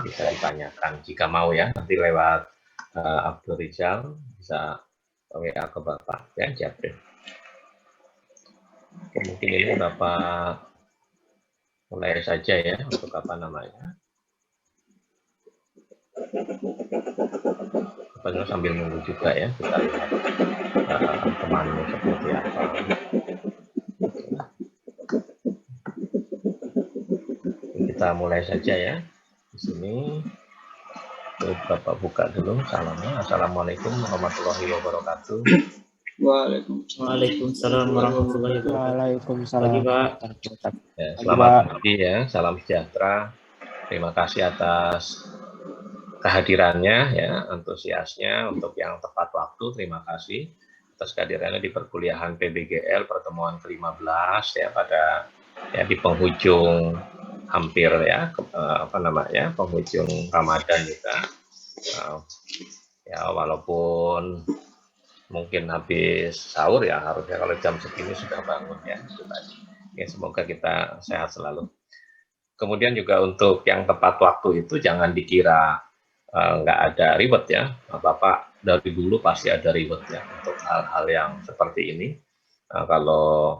bisa ditanyakan jika mau ya, nanti lewat Abdul Rizal bisa WA ke Bapak ya, Jabril. Mungkin ini Bapak mulai saja ya untuk apa namanya. Bapak sambil nunggu juga ya, kita lihat temanmu seperti apa. Kita mulai saja ya. Di sini Bapak buka dulu salamnya. Assalamualaikum warahmatullahi wabarakatuh. Waalaikumsalam warahmatullahi wabarakatuh. Waalaikumsalam. Pagi, Pak. Ya, selamat pagi ya, salam sejahtera. Terima kasih atas kehadirannya ya, antusiasnya untuk yang tepat waktu. Terima kasih atas kehadirannya di perkuliahan PBGL pertemuan ke-15 ya, pada ya di penghujung hampir ya penghujung Ramadan juga. Ya walaupun mungkin habis sahur ya, harusnya kalau jam segini sudah bangun ya. Ya semoga kita sehat selalu. Kemudian juga untuk yang tepat waktu itu jangan dikira nggak ada ribet ya. Bapak dari dulu pasti ada ribet ya untuk hal-hal yang seperti ini. Kalau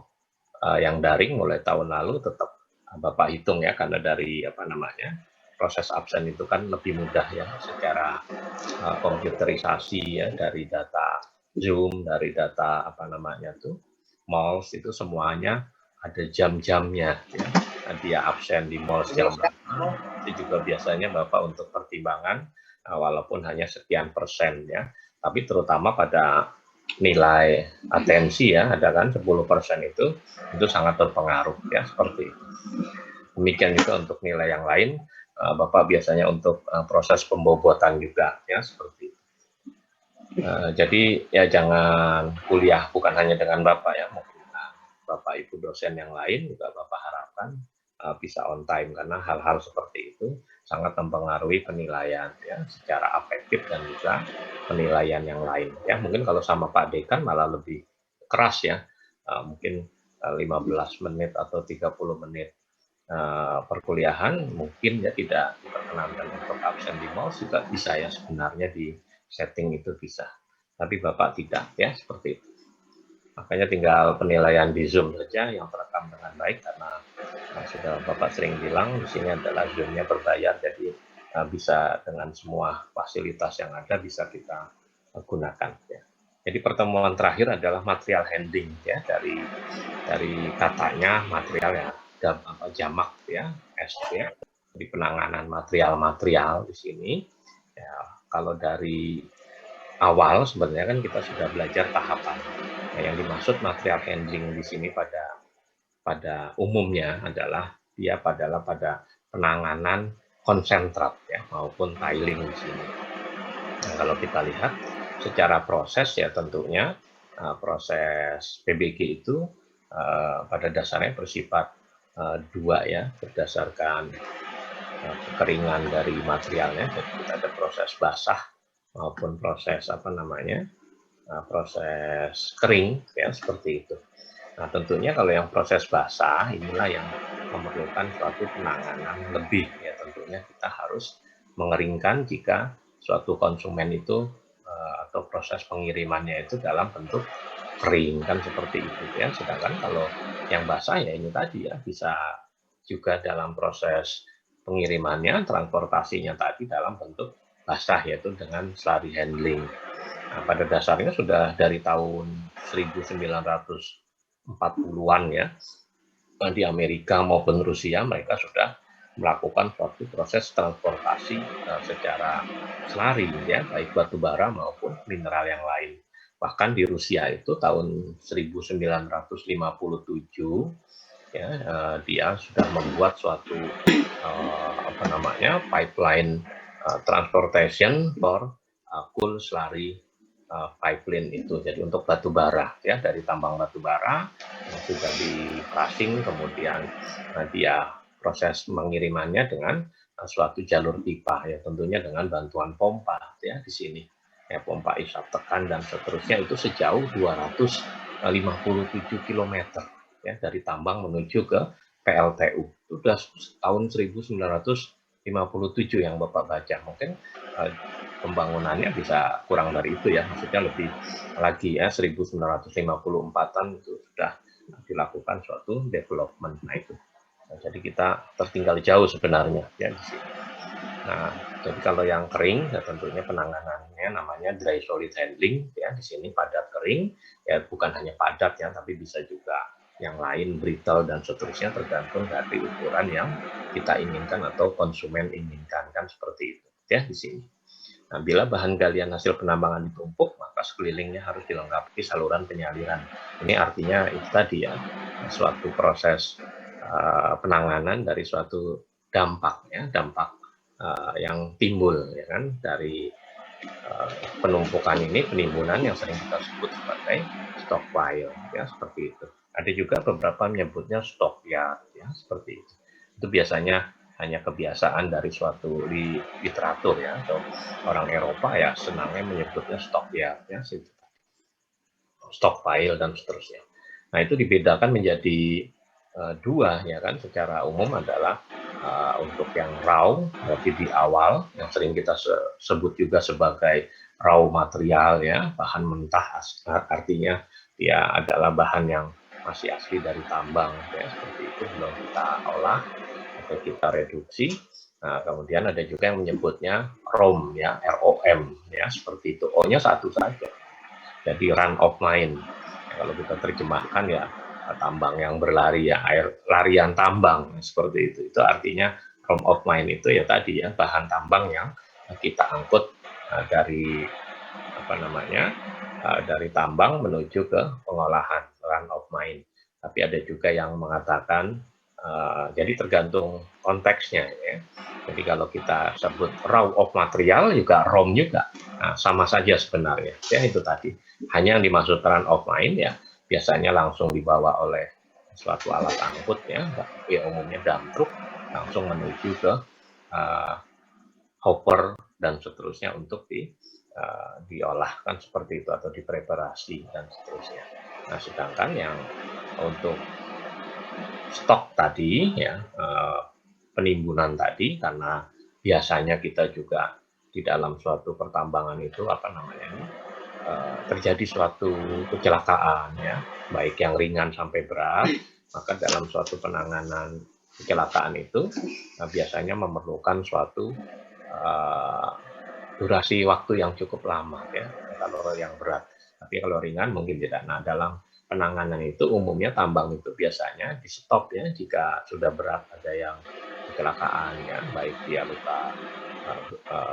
yang daring mulai tahun lalu tetap Bapak hitung ya, karena dari proses absen itu kan lebih mudah ya secara komputerisasi ya, dari data Zoom, dari data malls itu semuanya ada jam-jamnya ya. Dia absen di mall jam berapa, itu juga biasanya Bapak untuk pertimbangan walaupun hanya sekian persen ya, tapi terutama pada nilai atensi ya, ada kan 10% itu sangat berpengaruh ya, seperti itu. Demikian juga untuk nilai yang lain, Bapak biasanya untuk proses pembobotan juga ya, seperti itu. Jadi ya jangan kuliah bukan hanya dengan Bapak ya, mungkin Bapak Ibu dosen yang lain juga Bapak harapkan bisa on time, karena hal-hal seperti itu sangat mempengaruhi penilaian ya secara afektif dan juga penilaian yang lain ya. Mungkin kalau sama Pak Dekan malah lebih keras ya, mungkin 15 menit atau 30 menit perkuliahan mungkin ya tidak diperkenankan untuk absen di mall, juga bisa ya sebenarnya, di setting itu bisa, tapi Bapak tidak ya, seperti itu. Makanya tinggal penilaian di Zoom saja yang terekam dengan baik, karena sudah Bapak sering bilang di sini adalah Zoom-nya berbayar, jadi bisa dengan semua fasilitas yang ada bisa kita gunakan ya. Jadi pertemuan terakhir adalah material handling ya, dari katanya material ya, jamak ya, SD, di penanganan material di sini ya. Kalau dari awal sebenarnya kan kita sudah belajar tahapan. Nah, yang dimaksud material handling di sini pada umumnya adalah dia pada penanganan konsentrat ya, maupun tiling di sini. Nah, kalau kita lihat secara proses ya, tentunya proses PBG itu pada dasarnya bersifat dua ya, berdasarkan kekeringan dari materialnya. Jadi kita ada proses basah maupun proses proses kering ya, seperti itu. Nah, tentunya kalau yang proses basah inilah yang memerlukan suatu penanganan lebih ya. Tentunya kita harus mengeringkan jika suatu konsumen itu atau proses pengirimannya itu dalam bentuk kering kan, seperti itu ya. Sedangkan kalau yang basah ya ini tadi ya, bisa juga dalam proses pengirimannya, transportasinya tadi dalam bentuk basah, yaitu dengan slurry handling. Nah, pada dasarnya sudah dari tahun 1940-an ya, di Amerika maupun Rusia mereka sudah melakukan suatu proses transportasi secara slurry ya, baik batu bara maupun mineral yang lain. Bahkan di Rusia itu tahun 1957 ya, dia sudah membuat suatu pipeline transportation for coal slurry pipeline itu. Jadi untuk batu bara ya, dari tambang batu bara yang sudah di crushing, kemudian dia proses pengirimannya dengan suatu jalur pipa ya, tentunya dengan bantuan pompa ya di sini ya, pompa isap tekan dan seterusnya, itu sejauh 257 km ya, dari tambang menuju ke PLTU. Itu sudah tahun 1957 57 yang Bapak baca. Mungkin pembangunannya bisa kurang dari itu ya, maksudnya lebih lagi ya, 1954-an itu sudah dilakukan suatu development. Nah itu, jadi kita tertinggal jauh sebenarnya ya di sini. Nah, jadi kalau yang kering ya tentunya penanganannya namanya dry solid handling ya, di sini padat kering ya, bukan hanya padat ya, tapi bisa juga yang lain brittle dan seterusnya, tergantung dari ukuran yang kita inginkan atau konsumen inginkan, kan seperti itu ya di sini. Nah, bila bahan galian hasil penambangan ditumpuk, maka sekelilingnya harus dilengkapi saluran penyaliran. Ini artinya itu tadi ya, suatu proses penanganan dari suatu dampak ya, dampak yang timbul ya kan dari penumpukan ini, penimbunan yang sering kita sebut sebagai stockpile ya, seperti itu. Ada juga beberapa menyebutnya stockyard ya, seperti itu. Itu biasanya hanya kebiasaan dari suatu literatur ya, atau orang Eropa ya senangnya menyebutnya stockyard ya, stockpile dan seterusnya. Nah itu dibedakan menjadi dua ya kan, secara umum adalah untuk yang raw, berarti di awal yang sering kita sebut juga sebagai raw material ya, bahan mentah, artinya dia adalah bahan yang masih asli dari tambang ya, seperti itu, belum kita olah atau kita reduksi. Nah, kemudian ada juga yang menyebutnya ROM ya, ROM ya, seperti itu. O-nya satu saja. Jadi run of mine. Ya, kalau kita terjemahkan ya tambang yang berlari ya, air larian tambang seperti itu. Itu artinya run of mine itu ya tadi ya, bahan tambang yang kita angkut dari apa namanya? Dari tambang menuju ke pengolahan, run of mine. Tapi ada juga yang mengatakan jadi tergantung konteksnya ya. Jadi kalau kita sebut raw of material juga ROM juga, nah, sama saja sebenarnya. Ya itu tadi. Hanya yang dimaksud run of mine ya biasanya langsung dibawa oleh suatu alat angkut ya umumnya dump truck, langsung menuju ke hopper dan seterusnya untuk diolah kan seperti itu, atau dipreparasi dan seterusnya. Nah sedangkan yang untuk stok tadi ya, penimbunan tadi, karena biasanya kita juga di dalam suatu pertambangan itu apa namanya terjadi suatu kecelakaan ya, baik yang ringan sampai berat, maka dalam suatu penanganan kecelakaan itu biasanya memerlukan suatu durasi waktu yang cukup lama ya, kalau yang berat. Tapi kalau ringan mungkin tidak. Nah dalam penanganan itu umumnya tambang itu biasanya di stop ya, jika sudah berat, ada yang kecelakaan ya, baik dia luka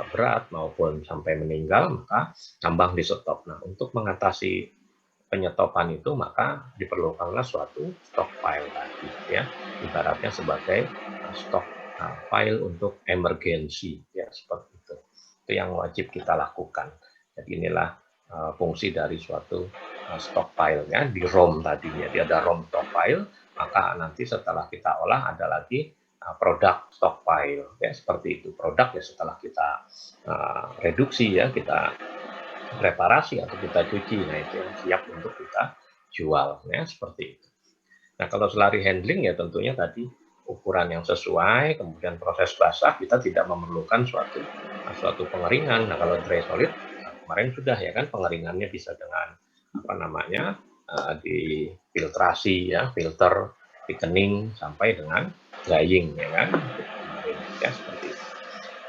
berat maupun sampai meninggal, maka tambang di stop. Nah untuk mengatasi penyetopan itu maka diperlukanlah suatu stockpile tadi ya, ibaratnya sebagai stok file untuk emergensi ya, seperti itu. Itu yang wajib kita lakukan. Jadi inilah fungsi dari suatu stockpile ya, di ROM tadinya dia ada ROM stockpile, maka nanti setelah kita olah ada lagi produk stockpile ya, seperti itu. Produk ya setelah kita reduksi ya, kita preparasi atau kita cuci, nah itu yang siap untuk kita jual ya, seperti itu. Nah kalau selari handling ya tentunya tadi ukuran yang sesuai, kemudian proses basah, kita tidak memerlukan suatu pengeringan. Nah kalau dry solid kemarin sudah ya kan, pengeringannya bisa dengan apa namanya difiltrasi ya, filter, thickening sampai dengan drying ya kan, ya seperti itu.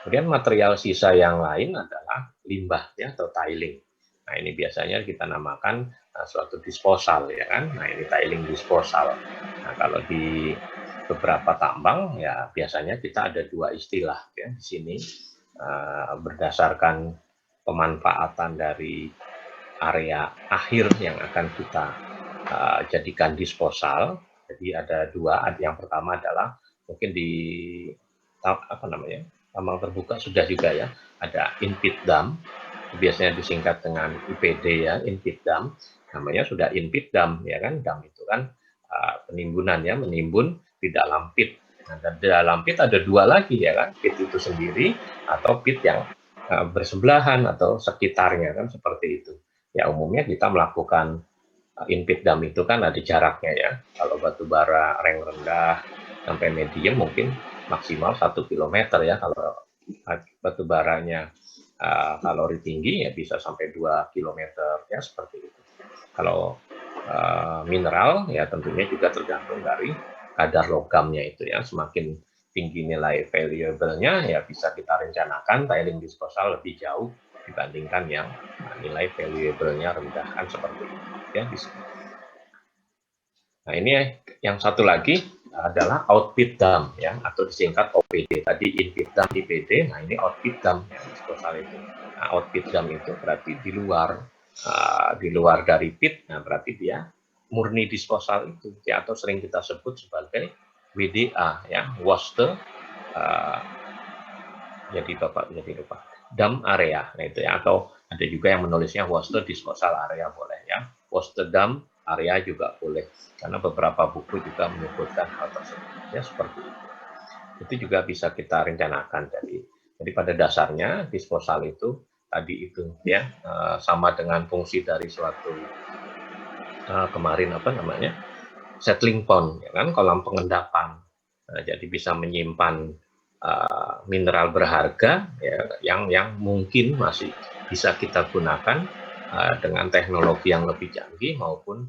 Kemudian material sisa yang lain adalah limbah ya, atau tiling. Nah ini biasanya kita namakan suatu disposal ya kan. Nah ini tiling disposal. Nah kalau di beberapa tambang ya biasanya kita ada dua istilah ya di sini berdasarkan pemanfaatan dari area akhir yang akan kita jadikan disposal. Jadi ada dua. Yang pertama adalah mungkin di apa namanya, tambang terbuka sudah juga ya, ada in-pit dump, biasanya disingkat dengan IPD ya, in-pit dump, namanya sudah in-pit dump ya kan, dump itu kan penimbunan ya, menimbun di dalam pit. Nah, di dalam pit ada dua lagi ya kan, pit itu sendiri atau pit yang bersebelahan atau sekitarnya kan, seperti itu. Ya umumnya kita melakukan in-pit dump itu kan ada jaraknya ya, kalau batu bara rank rendah sampai medium mungkin maksimal 1 kilometer ya. Kalau batu baranya kalori tinggi ya bisa sampai 2 kilometer ya, seperti itu. Kalau mineral ya tentunya juga tergantung dari kadar logamnya itu ya. Semakin tinggi nilai valuable-nya ya bisa kita rencanakan tiling disposal lebih jauh dibandingkan yang nilai valuable-nya rendah, kan seperti itu ya di sini. Nah, ini yang satu lagi adalah output dump ya, atau disingkat OPD. Tadi input dump IPD, nah ini output dump ya, disposal itu. Nah, output dump itu berarti di luar dari pit, nah berarti dia murni disposal itu ya, atau sering kita sebut sebagai WDA ya, waste jadi lupa dump area, nah itu ya, atau ada juga yang menulisnya waste disposal area boleh ya, waste dump area juga boleh, karena beberapa buku juga menyebutkan hal tersebut ya, seperti itu. Itu juga bisa kita rencanakan. Jadi pada dasarnya disposal itu tadi itu ya, sama dengan fungsi dari suatu kemarin apa namanya, settling pond ya kan, kolam pengendapan. Nah, jadi bisa menyimpan mineral berharga ya, yang mungkin masih bisa kita gunakan dengan teknologi yang lebih canggih maupun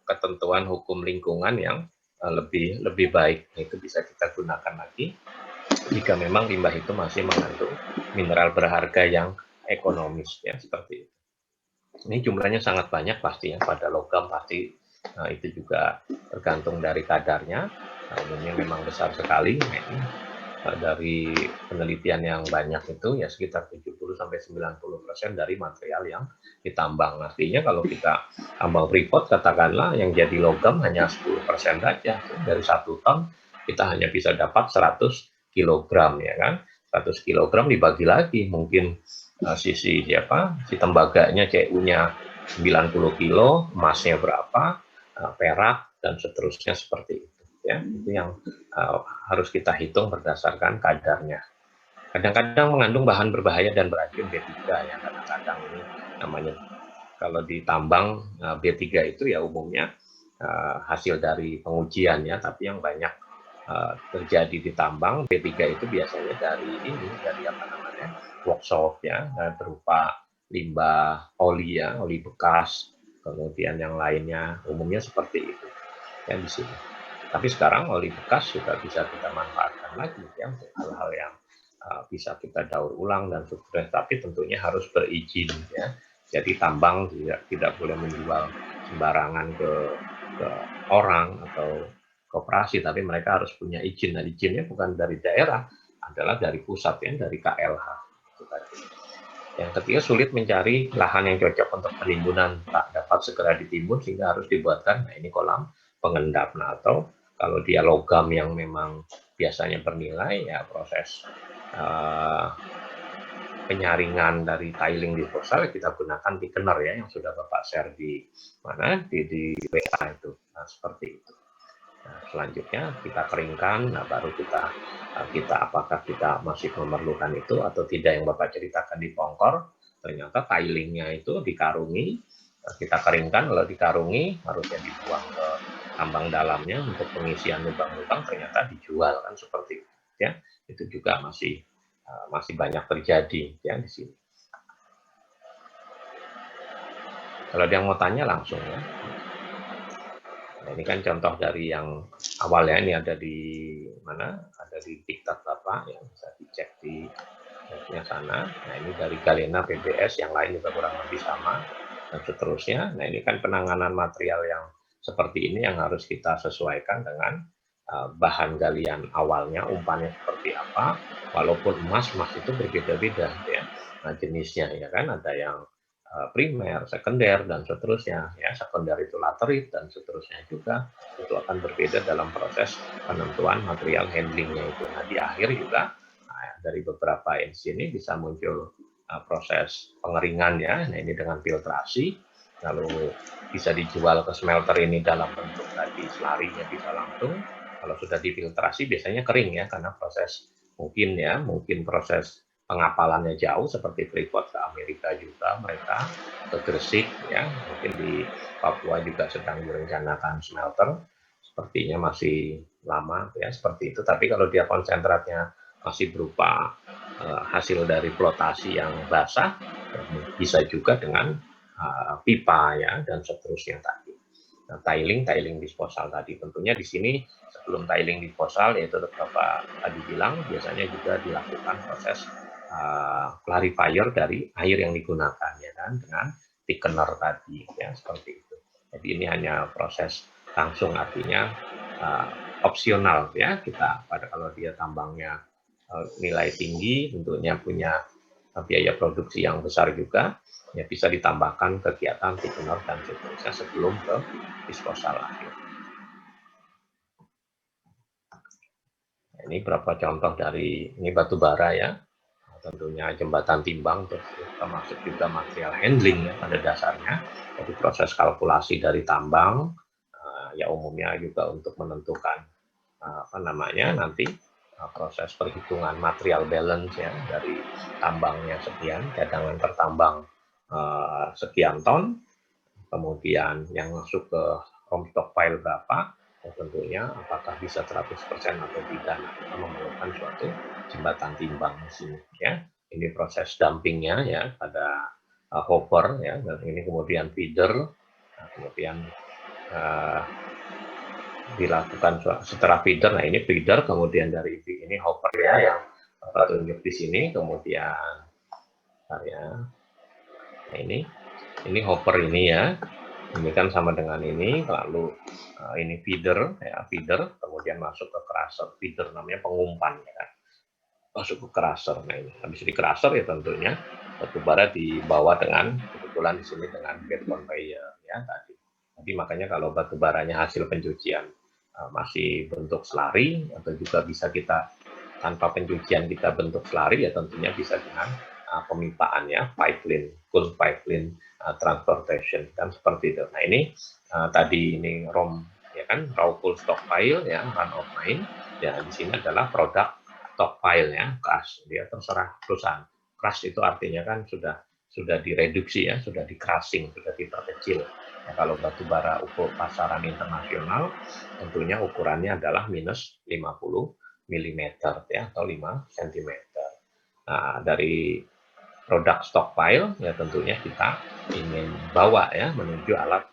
ketentuan hukum lingkungan yang lebih baik. Itu bisa kita gunakan lagi jika memang limbah itu masih mengandung mineral berharga yang ekonomis ya, seperti itu. Ini jumlahnya sangat banyak pasti ya, pada logam pasti itu juga tergantung dari kadarnya. Umumnya memang besar sekali. Nah, ini dari penelitian yang banyak itu ya sekitar 70-90% dari material yang ditambang. Artinya kalau kita tambang Freeport katakanlah yang jadi logam hanya 10% saja. Dari 1 ton kita hanya bisa dapat 100 kilogram ya kan. 100 kilogram dibagi lagi mungkin si tembaganya CU-nya 90 kilo, emasnya berapa, perak dan seterusnya seperti itu ya. Itu yang harus kita hitung berdasarkan kadarnya. Kadang-kadang mengandung bahan berbahaya dan beracun B3 ya, kadang-kadang ini namanya kalau ditambang B3 itu ya umumnya hasil dari pengujian ya, tapi yang banyak terjadi di tambang B3 itu biasanya dari apa namanya, workshop ya, berupa limbah oli ya, oli bekas, kemudian yang lainnya umumnya seperti itu ya di sini. Tapi sekarang oli bekas juga bisa kita manfaatkan lagi ya untuk hal-hal yang bisa kita daur ulang dan seterusnya, tapi tentunya harus berizin ya. Jadi tambang tidak boleh menjual sembarangan ke orang atau koperasi, tapi mereka harus punya izin. Nah, izinnya bukan dari daerah, adalah dari pusat ya, dari KLH. Itu tadi. Yang ketiga, sulit mencari lahan yang cocok untuk penimbunan, tak dapat segera ditimbun sehingga harus dibuatkan, nah ini kolam pengendap. Nah, atau kalau dia logam yang memang biasanya bernilai, ya proses penyaringan dari tiling disposal kita gunakan thickener ya, yang sudah Bapak share di mana di WA itu. Nah, seperti itu. Nah, selanjutnya kita keringkan, nah baru kita apakah kita masih memerlukan itu atau tidak yang Bapak ceritakan di Pongkor. Ternyata tilingnya itu dikarungi, kita keringkan, lalu dikarungi, harusnya dibuang ke tambang dalamnya untuk pengisian lubang-lubang, ternyata dijual kan, seperti itu ya. Itu juga masih banyak terjadi ya di sini. Kalau ada yang mau tanya langsung ya. Nah, ini kan contoh dari yang awalnya, ini ada di mana? Ada di diktat Bapak yang bisa dicek di webnya sana. Nah, ini dari Galena PBS, yang lain juga kurang lebih sama dan seterusnya. Nah, ini kan penanganan material yang seperti ini yang harus kita sesuaikan dengan bahan galian awalnya, umpannya seperti apa. Walaupun emas itu berbeda-beda ya. Nah, jenisnya ya kan, ada yang primer, sekunder, dan seterusnya. Ya, sekunder itu laterit dan seterusnya juga. Itu akan berbeda dalam proses penentuan material handlingnya itu. Nah, di akhir juga dari beberapa insi ini bisa muncul proses pengeringan ya. Nah, ini dengan filtrasi, lalu bisa dijual ke smelter ini dalam bentuk tadi selarinya bisa langsung. Kalau sudah difiltrasi biasanya kering ya, karena proses mungkin proses pengapalannya jauh, seperti Freeport ke Amerika juga, mereka ke Gresik ya, mungkin di Papua juga sedang direncanakan smelter, sepertinya masih lama ya seperti itu. Tapi kalau dia konsentratnya masih berupa hasil dari flotasi yang basah, ya, bisa juga dengan pipa ya dan seterusnya tadi. Nah, tiling disposal tadi tentunya di sini sebelum tiling disposal yaitu Bapak tadi bilang biasanya juga dilakukan proses clarifier dari air yang digunakan ya kan dengan thickener tadi ya seperti itu. Jadi ini hanya proses langsung artinya opsional ya kita pada kalau dia tambangnya nilai tinggi tentunya punya biaya produksi yang besar juga ya bisa ditambahkan kegiatan thickener dan seterusnya sebelum ke disposal akhir. Nah, ini beberapa contoh dari ini batu bara ya, tentunya jembatan timbang termasuk juga material handling ya pada dasarnya. Jadi proses kalkulasi dari tambang ya umumnya juga untuk menentukan apa namanya nanti proses perhitungan material balance ya dari tambangnya sekian, cadangan tertambang sekian ton, kemudian yang masuk ke home stockpile berapa, ya tentunya apakah bisa 100% atau tidak, nah, kita memerlukan suatu jembatan timbang di sini ya. Ini proses dumpingnya ya pada hopper ya, dan ini kemudian feeder, nah, kemudian dilakukan setelah feeder. Nah ini feeder, kemudian dari ini hopper ya yang Bapak tunjuk di sini, kemudian ya, nah ini hopper ini ya, ini kan sama dengan ini, lalu ini feeder ya feeder, kemudian masuk ke crusher, feeder namanya pengumpan ya kan, masuk ke crusher. Nah ini habis di crusher ya tentunya batu bara dibawa dengan kebetulan di sini dengan bed conveyor ya tadi. Jadi makanya kalau batu baranya hasil pencucian masih bentuk slurry atau juga bisa kita tanpa pencucian kita bentuk slurry ya tentunya bisa dengan pemipaan ya pipeline, cool pipeline transportation dan seperti itu. Nah ini tadi ini ROM ya kan raw coal stockpile ya run of mine ya di sini adalah produk stockpile ya crush dia terserah perusahaan. Crush itu artinya kan sudah direduksi ya, sudah di crushing, sudah diperkecil. Ya, kalau batu bara ukur pasaran internasional tentunya ukurannya adalah minus 50 mm ya atau 5 cm. Nah, dari produk stockpile ya tentunya kita ingin bawa ya menuju alat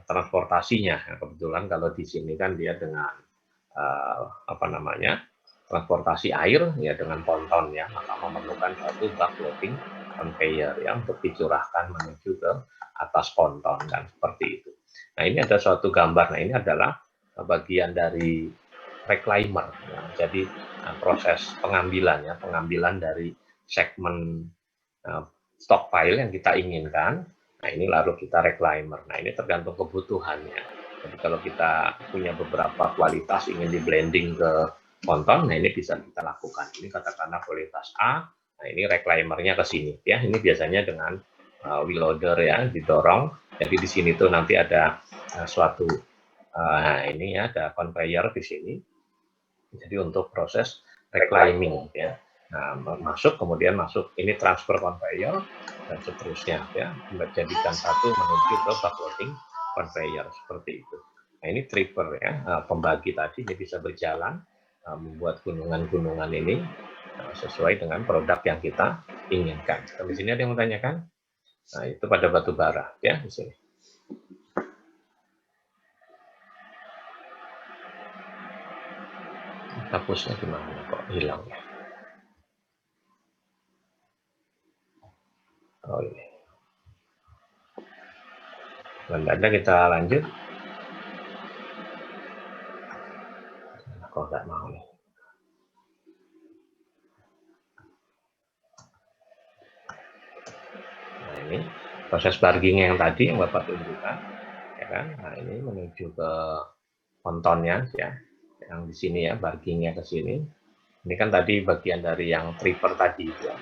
transportasinya. Ya, kebetulan kalau di sini kan dia dengan apa namanya transportasi air ya dengan ponton ya, maka memerlukan suatu bak loading conveyor ya untuk dicurahkan menuju ke atas ponton dan seperti itu. Nah ini ada suatu gambar. Nah ini adalah bagian dari reclaimer. Ya. Jadi proses pengambilan ya, pengambilan dari segmen stockpile yang kita inginkan. Nah ini lalu kita reclaimer. Nah ini tergantung kebutuhannya. Jadi kalau kita punya beberapa kualitas ingin di blending ke ponton, nah ini bisa kita lakukan. Ini katakanlah kualitas A, nah ini reclaimernya ke sini ya. Ini biasanya dengan wheel loader ya didorong. Jadi di sini tuh nanti ada suatu ini ya ada conveyor di sini. Jadi untuk proses reclaiming ya. Nah, kemudian masuk ini transfer conveyor dan seterusnya ya, menjadikan satu menuju ke backloading conveyor seperti itu. Nah, ini tripper ya, pembagi tadi ini bisa berjalan membuat gunungan-gunungan ini sesuai dengan produk yang kita inginkan. Di sini ada yang menanyakan? Nah, itu pada batu bara ya di sini. Hapusnya gimana kok hilang ya? Oh ini. Mendadak kita lanjut. Kok nggak mau nih? Nah ini proses barging yang tadi yang Bapak tunjukkan, ya kan? Nah ini menuju ke pontonnya ya, yang di sini ya, bargingnya ke sini. Ini kan tadi bagian dari yang tripper tadi ya.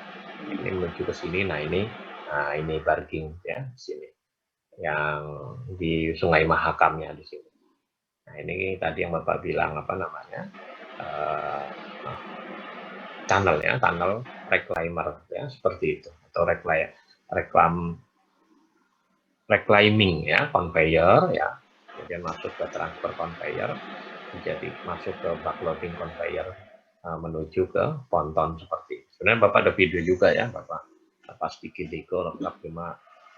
Ini menuju ke sini. Nah ini barging ya di sini, yang di Sungai Mahakamnya di sini. Nah ini tadi yang Bapak bilang apa namanya tunnel ya, tunnel reclaimer ya seperti itu atau reclaiming ya conveyor ya, kemudian masuk ke transfer conveyor. jadi masuk ke backloading conveyor menuju ke ponton seperti itu. Sebenarnya Bapak ada video juga ya, Bapak pasti Deko lengkap, cuma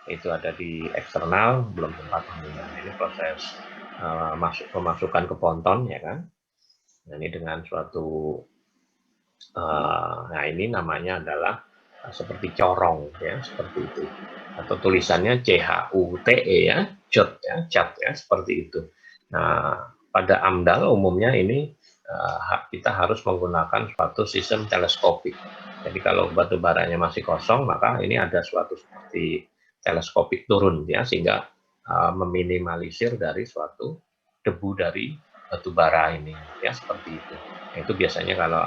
itu ada di eksternal, belum sempat mengunggah. Ini proses pemasukan ke ponton ya kan. Nah, ini dengan suatu nah ini namanya adalah seperti corong ya, seperti itu. Atau tulisannya CHUTE ya, cat ya, seperti itu. Nah, pada AMDAL umumnya ini kita harus menggunakan suatu sistem teleskopik. Jadi kalau batu baranya masih kosong, maka ini ada suatu seperti teleskopik turun ya, sehingga meminimalisir dari suatu debu dari batu bara ini ya, seperti itu. Itu biasanya kalau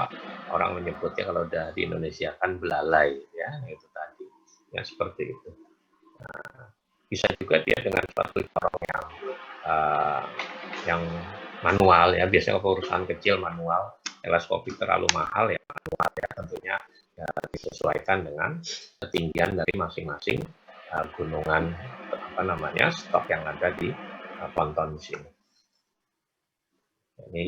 orang menyebutnya kalau udah di Indonesia kan belalai ya, itu tadi ya, seperti itu. Nah, bisa juga dia dengan suatu corong yang manual ya, biasanya kalau urusan kecil manual, teleskopik terlalu mahal ya manual ya, tentunya ya, disesuaikan dengan ketinggian dari masing-masing gunungan apa namanya stok yang ada di ponton sini. Ini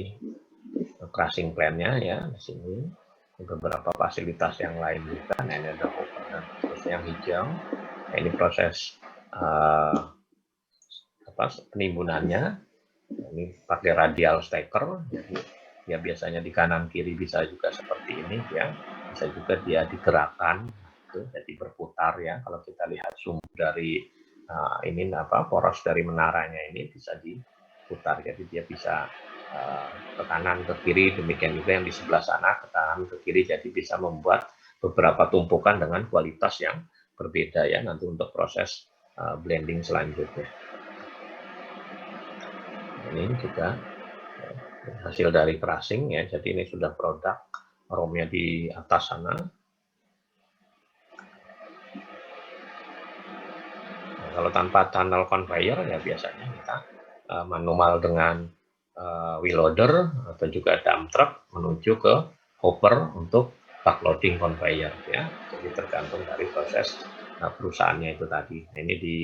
crushing plan-nya ya di sini. Beberapa fasilitas yang lain juga. Nah, ini ada hopper dan seterusnya yang hijau. Nah, ini proses penimbunannya. Ini pakai radial stacker. Jadi ya biasanya di kanan kiri bisa juga seperti ini ya. Bisa juga dia digerakkan, gitu, jadi berputar ya. Kalau kita lihat sumber dari ini poros dari menaranya ini bisa diputar. Jadi dia bisa ke kanan ke kiri, demikian juga yang di sebelah sana ke kanan ke kiri, jadi bisa membuat beberapa tumpukan dengan kualitas yang berbeda ya nanti untuk proses blending selanjutnya. Ini juga hasil dari crushing ya, jadi ini sudah produk romnya di atas sana. Nah, kalau tanpa tunnel conveyor ya biasanya kita manual dengan wheel loader atau juga dump truck menuju ke hopper untuk backloading conveyor ya. Jadi tergantung dari proses perusahaannya itu tadi. Nah, ini di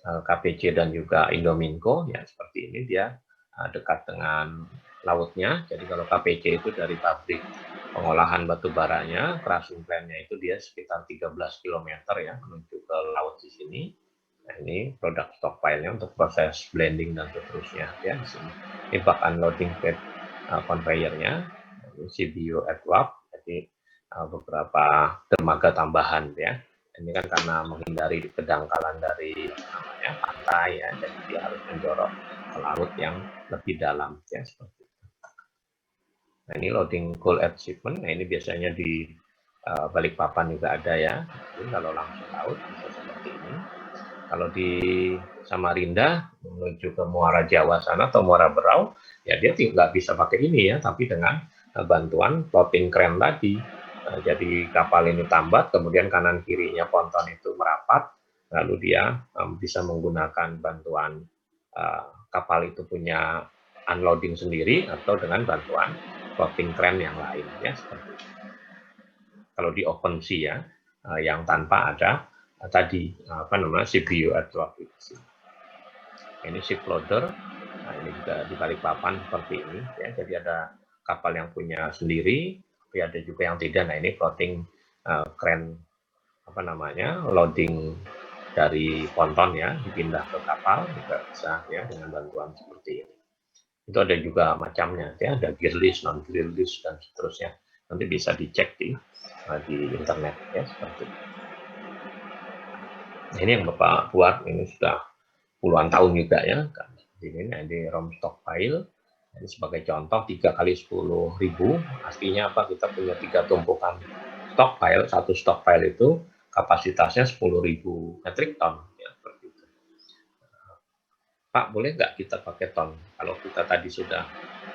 KPC dan juga Indominco ya, seperti ini dia dekat dengan lautnya. Jadi kalau KPC itu dari pabrik pengolahan batu baranya, crushing plant-nya itu dia sekitar 13 km ya menuju ke laut di sini. Nah, ini produk stockpile-nya untuk proses blending dan seterusnya ya di sini. Ini bak unloading bed conveyor-nya, CBU AdWap, jadi beberapa dermaga tambahan ya. Ini kan karena menghindari kedangkalan dari namanya pantai ya, jadi dia harus menjorok ke laut yang lebih dalam ya, seperti itu. Nah, ini loading coal at shipment. Nah, ini biasanya di Balikpapan juga ada ya. Jadi kalau langsung laut bisa seperti ini. Kalau di Samarinda menuju ke Muara Jawa sana atau Muara Berau, ya dia nggak bisa pakai ini ya, tapi dengan bantuan floating crane tadi. Jadi kapal ini tambat, kemudian kanan kirinya ponton itu merapat, lalu dia bisa menggunakan bantuan kapal itu punya unloading sendiri atau dengan bantuan floating crane yang lain ya, seperti itu. Kalau di open sea ya, yang tanpa ada tadi CBU AdWap. Ini ship loader. Nah, ini juga di Balikpapan seperti ini ya. Jadi ada kapal yang punya sendiri, tapi ada juga yang tidak. Nah, ini floating crane loading dari ponton ya, dipindah ke kapal juga bisa ya dengan bantuan seperti ini. Itu ada juga macamnya ya, ada gearless, non gearless dan seterusnya. Nanti bisa dicek di internet ya, seperti itu. Ini yang Bapak buat ini sudah puluhan tahun juga ya. Ini ROM stockpile. Ini sebagai contoh 3 kali 10.000, artinya apa? Kita punya 3 tumpukan stockpile. Satu stockpile itu kapasitasnya 10.000 metric ton. Ya, seperti itu. Pak, boleh nggak kita pakai ton? Kalau kita tadi sudah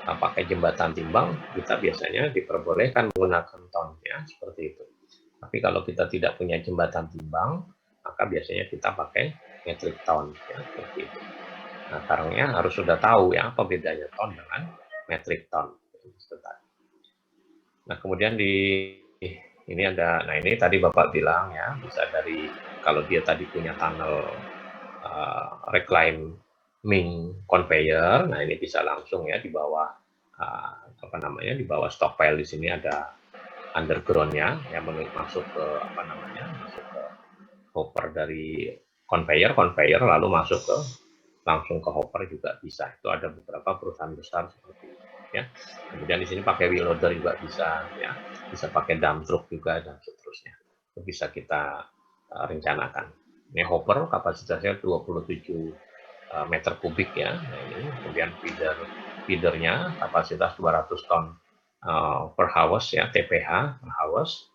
pakai jembatan timbang, kita biasanya diperbolehkan menggunakan ton, ya seperti itu. Tapi kalau kita tidak punya jembatan timbang, maka biasanya kita pakai metric ton, ya seperti itu. Nah, karangnya harus sudah tahu ya apa bedanya ton dengan metric ton. Nah, kemudian ini ada, nah ini tadi Bapak bilang ya, bisa dari kalau dia tadi punya tunnel reclaim Ming conveyor. Nah, ini bisa langsung ya di bawah di bawah stockpile. Di sini ada underground-nya yang masuk ke masuk ke hopper dari conveyor lalu masuk ke langsung ke hopper juga bisa. Itu ada beberapa perusahaan besar seperti itu ya. Kemudian di sini pakai wheel loader juga bisa ya. Bisa pakai dump truck juga dan seterusnya. Itu bisa kita rencanakan. Ini hopper kapasitasnya 27 meter kubik ya. Nah, ini kemudian feedernya kapasitas 200 ton per hours ya, TPH per hours.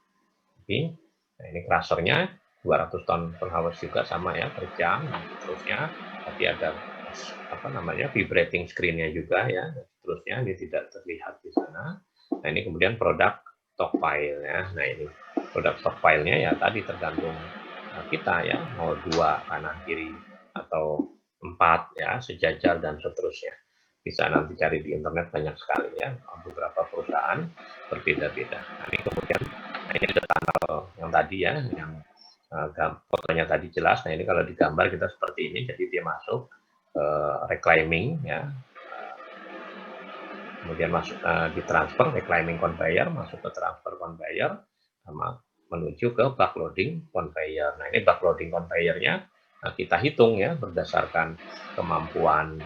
Nah, ini crushernya 200 ton per hours juga sama ya per jam. Nah, seterusnya tapi ada vibrating screen-nya juga ya. Seterusnya ini tidak terlihat di sana. Nah, ini kemudian produk stockpile ya. Nah, ini produk stockpile-nya ya tadi tergantung kita ya, mau 2 kanan kiri atau 4 ya, sejajar dan seterusnya. Bisa nanti cari di internet banyak sekali ya, beberapa perusahaan berbeda-beda. Nah, ini kemudian ini ada tunnel yang tadi ya, yang fotonya tadi jelas. Nah, ini kalau digambar kita seperti ini, jadi dia masuk reclaiming ya, kemudian masuk ditransfer reclaiming conveyor, masuk ke transfer conveyor, sama menuju ke backloading conveyor. Nah, ini backloading conveyornya kita hitung ya berdasarkan kemampuan